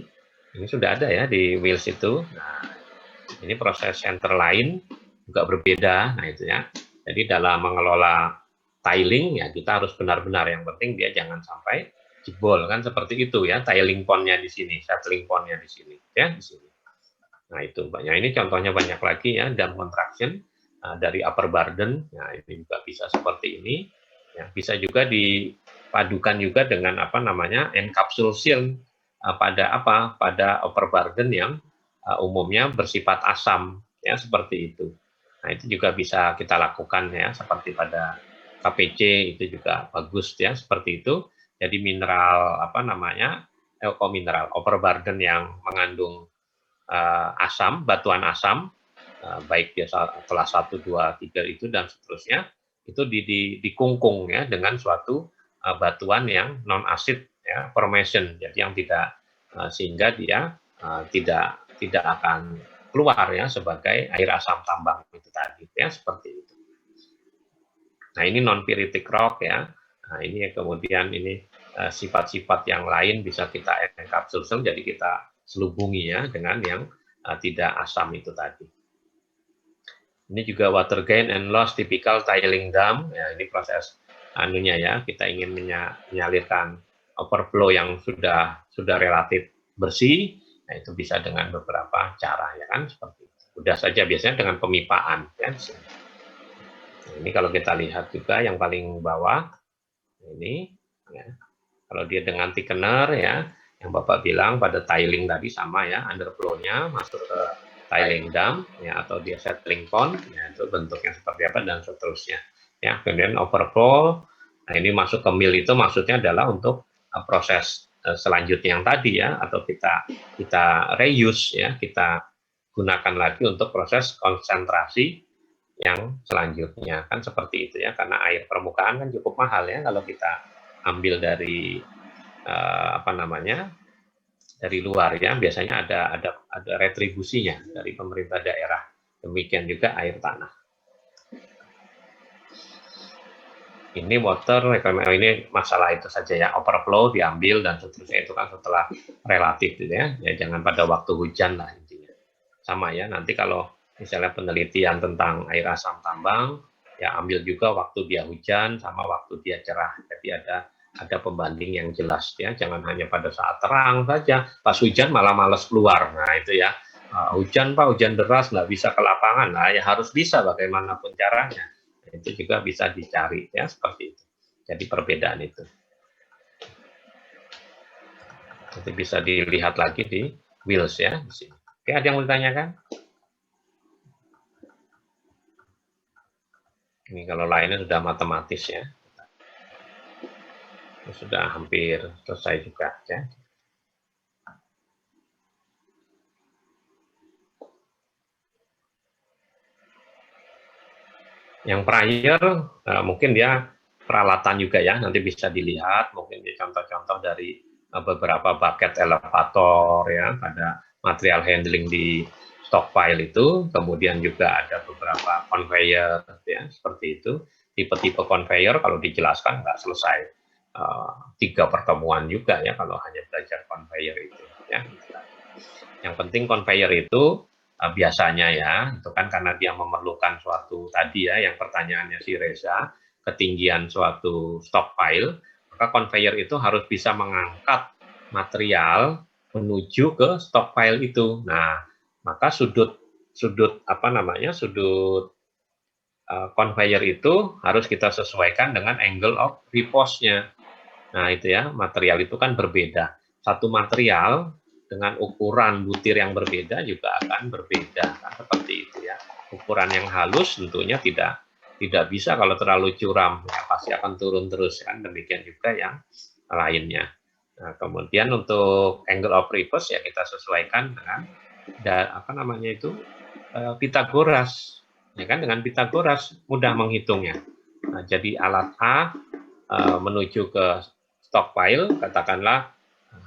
Ini sudah ada ya di wheels itu. Nah, ini proses center line juga berbeda. Nah, itu ya. Jadi dalam mengelola tiling ya kita harus benar-benar, yang penting dia jangan sampai jebol kan, seperti itu ya. Tiling pondnya di sini, settling pondnya di sini ya, di sini. Nah itu banyak, ini contohnya banyak lagi ya, dam contraction dari upper burden. Nah ini juga bisa seperti ini. Ya, bisa juga dipadukan juga dengan encapsulation pada upper burden yang umumnya bersifat asam ya, seperti itu. Nah itu juga bisa kita lakukan ya, seperti pada KPC itu juga bagus ya, seperti itu. Jadi mineral mineral upper burden yang mengandung asam, batuan asam, baik biasa kelas 1, 2, 3 itu dan seterusnya, itu dikungkung ya dengan suatu batuan yang non asid ya, formation. Jadi yang tidak sehingga dia tidak akan keluar ya sebagai air asam tambang itu tadi ya, seperti itu. Nah, ini non pyritic rock ya. Nah, ini kemudian ini sifat-sifat yang lain bisa kita encapsulation, jadi kita selubungi ya dengan yang tidak asam itu tadi. Ini juga water gain and loss typical tiling dam. Ya, ini proses anunya ya, kita ingin menyalurkan overflow yang sudah relatif bersih. Nah, itu bisa dengan beberapa cara ya kan, seperti itu. Mudah saja biasanya dengan pemipaan ya. Nah, ini kalau kita lihat juga yang paling bawah ini ya. Kalau dia dengan thickener ya, yang Bapak bilang pada tiling tadi sama ya, underflow-nya masuk ke tiling dam ya, atau dia settling pond ya, itu bentuknya seperti apa dan seterusnya ya. Kemudian overflow, Nah, ini masuk ke mill itu maksudnya adalah untuk proses selanjutnya yang tadi ya, atau kita reuse ya, kita gunakan lagi untuk proses konsentrasi yang selanjutnya, kan seperti itu ya, karena air permukaan kan cukup mahal ya kalau kita ambil dari apa namanya, dari luar ya, biasanya ada retribusinya dari pemerintah daerah. Demikian juga air tanah. Ini water, ini masalah itu saja ya, overflow diambil dan seterusnya, itu kan setelah relatif gitu ya, ya jangan pada waktu hujan lah intinya. Sama ya, nanti kalau misalnya penelitian tentang air asam tambang, ya ambil juga waktu dia hujan sama waktu dia cerah. Jadi ada pembanding yang jelas ya, jangan hanya pada saat terang saja, pas hujan malah males keluar. Nah itu ya, hujan Pak, hujan deras nggak bisa ke lapangan, nah ya harus bisa bagaimanapun caranya. Itu juga bisa dicari ya, seperti itu. Jadi perbedaan itu. Nanti bisa dilihat lagi di Wheels ya di sini. Oke, ada yang mau ditanyakan? Ini kalau lainnya sudah matematis ya. Ini sudah hampir selesai juga ya. Yang prior mungkin dia peralatan juga ya, nanti bisa dilihat mungkin di contoh-contoh dari beberapa bucket elevator ya, pada material handling di stockpile itu, kemudian juga ada beberapa conveyor ya, seperti itu. Tipe-tipe conveyor kalau dijelaskan nggak selesai 3 pertemuan juga ya kalau hanya belajar conveyor itu ya. Yang penting conveyor itu biasanya ya, itu kan karena dia memerlukan suatu tadi ya, yang pertanyaannya si Reza, ketinggian suatu stockpile, maka conveyor itu harus bisa mengangkat material menuju ke stockpile itu. Nah, maka sudut apa namanya, sudut conveyor itu harus kita sesuaikan dengan angle of repose-nya. Nah, itu ya, material itu kan berbeda. Satu material dengan ukuran butir yang berbeda juga akan berbeda, kan seperti itu ya. Ukuran yang halus tentunya tidak bisa kalau terlalu curam, ya pasti akan turun terus kan. Demikian juga yang lainnya. Nah, kemudian untuk angle of reverse ya kita sesuaikan dengan apa namanya itu Pitagoras, ya kan, dengan Pitagoras mudah menghitungnya. Nah, jadi alat A menuju ke stockpile, katakanlah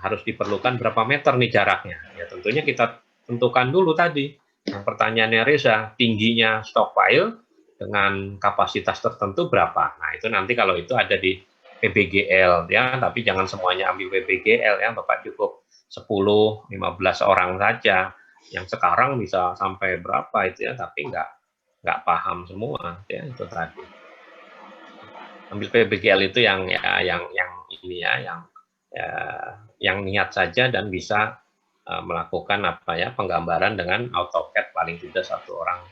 harus diperlukan berapa meter nih jaraknya. Ya tentunya kita tentukan dulu tadi. Yang pertanyaannya Reza, tingginya stockpile dengan kapasitas tertentu berapa? Nah itu nanti kalau itu ada di PBGL ya, tapi jangan semuanya ambil PBGL ya, Bapak cukup 10-15 orang saja. Yang sekarang bisa sampai berapa itu ya, tapi nggak paham semua ya, itu tadi. Ambil PBGL itu yang ini ya, yang niat saja dan bisa melakukan apa ya, penggambaran dengan AutoCAD, paling tidak satu orang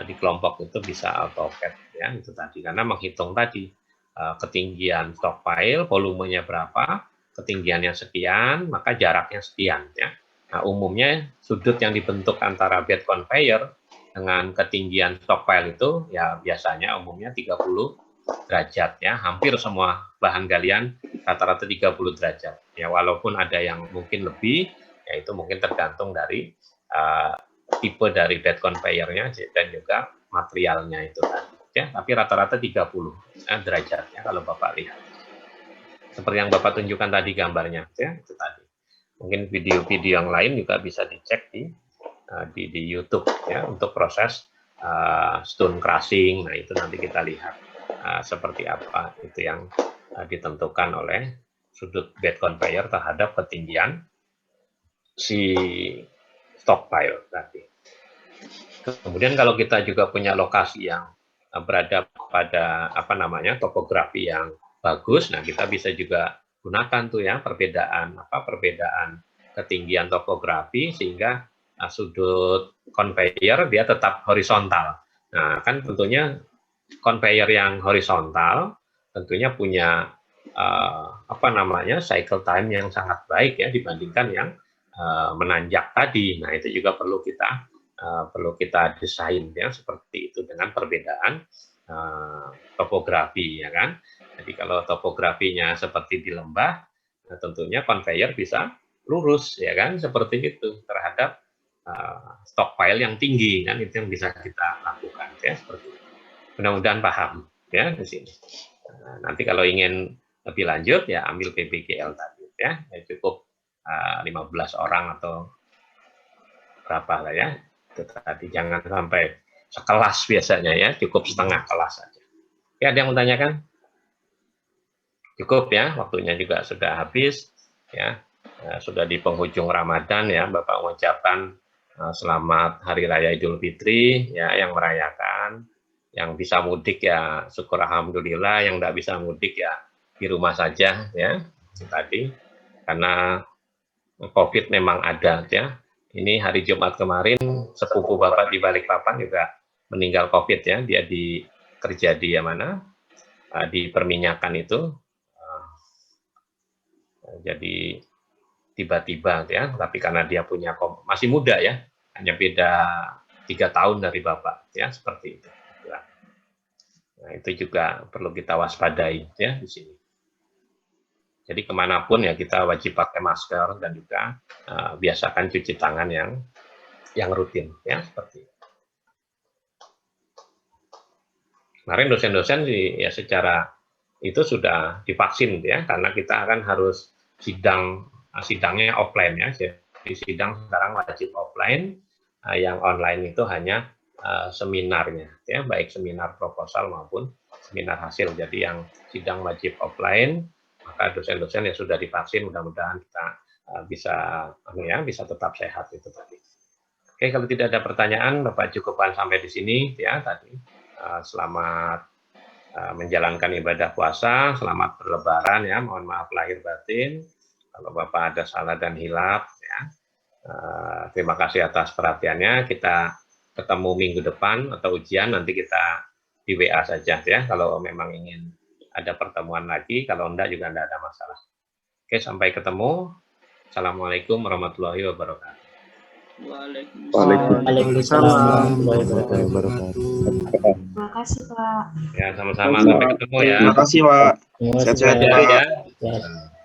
di kelompok itu bisa AutoCAD ya, itu tadi, karena menghitung tadi ketinggian stockpile, volumenya berapa, ketinggiannya sekian, maka jaraknya sekian ya. Nah, umumnya sudut yang dibentuk antara bed conveyor dengan ketinggian stockpile itu ya biasanya umumnya 30 derajat ya, hampir semua bahan galian rata-rata 30 derajat ya, walaupun ada yang mungkin lebih ya, itu mungkin tergantung dari tipe dari bed conveyor-nya dan juga materialnya itu tadi ya, tapi rata-rata 30 derajat ya kalau Bapak lihat seperti yang Bapak tunjukkan tadi gambarnya ya, itu tadi. Mungkin video-video yang lain juga bisa dicek di YouTube ya, untuk proses stone crushing. Nah itu nanti kita lihat seperti apa itu yang ditentukan oleh sudut bed conveyor terhadap ketinggian si stockpile tadi. Kemudian kalau kita juga punya lokasi yang berada pada apa namanya, topografi yang bagus, nah kita bisa juga gunakan tuh ya perbedaan ketinggian topografi sehingga sudut conveyor dia tetap horizontal. Nah kan tentunya conveyor yang horizontal tentunya punya apa namanya, cycle time yang sangat baik ya dibandingkan yang menanjak tadi. Nah itu juga perlu kita desain ya seperti itu dengan perbedaan topografi ya kan. Jadi kalau topografinya seperti di lembah, nah tentunya conveyor bisa lurus, ya kan, seperti itu terhadap stockpile yang tinggi, kan itu yang bisa kita lakukan, ya seperti itu. Mudah-mudahan paham, ya di sini. Nah, nanti kalau ingin lebih lanjut, ya ambil PBGL tadi, ya cukup 15 orang atau berapa lah ya. Itu tadi jangan sampai sekelas biasanya ya, cukup setengah kelas saja. Ya, ada yang mau tanyakan? Cukup ya, waktunya juga sudah habis ya. Sudah di penghujung Ramadan ya, Bapak mengucapkan selamat Hari Raya Idul Fitri ya, yang merayakan, yang bisa mudik ya syukur alhamdulillah, yang tidak bisa mudik ya di rumah saja ya. Itu tadi karena COVID memang ada ya. Ini hari Jumat kemarin sepupu Bapak di Balikpapan juga meninggal COVID ya, dia kerja di mana? Di perminyakan itu. Jadi tiba-tiba ya, tapi karena dia masih muda ya, hanya beda 3 tahun dari Bapak ya, seperti itu. Nah, itu juga perlu kita waspadai ya di sini. Jadi kemanapun ya kita wajib pakai masker dan juga biasakan cuci tangan yang rutin ya, seperti itu. Kemarin dosen-dosen ya secara itu sudah divaksin ya, karena kita akan harus sidangnya offline ya. Jadi sidang sekarang wajib offline, yang online itu hanya seminarnya ya, baik seminar proposal maupun seminar hasil. Jadi yang sidang wajib offline, maka dosen-dosen yang sudah divaksin mudah-mudahan kita bisa tetap sehat itu tadi. Oke, kalau tidak ada pertanyaan, Bapak cukupkan sampai di sini ya tadi. Selamat menjalankan ibadah puasa, selamat berlebaran ya, mohon maaf lahir batin kalau Bapak ada salah dan hilaf ya. Terima kasih atas perhatiannya. Kita ketemu minggu depan atau ujian nanti kita di WA saja ya, kalau memang ingin ada pertemuan lagi, kalau enggak juga enggak ada masalah. Oke, sampai ketemu. Assalamualaikum warahmatullahi wabarakatuh. Waalaikumsalam warahmatullahi wabarakatuh. Terima kasih, Pak. Ya, sama-sama, sampai ketemu ya. Terima kasih, Pak. Terima kasih, Sehat-sehat Pak. Ya. Sehat.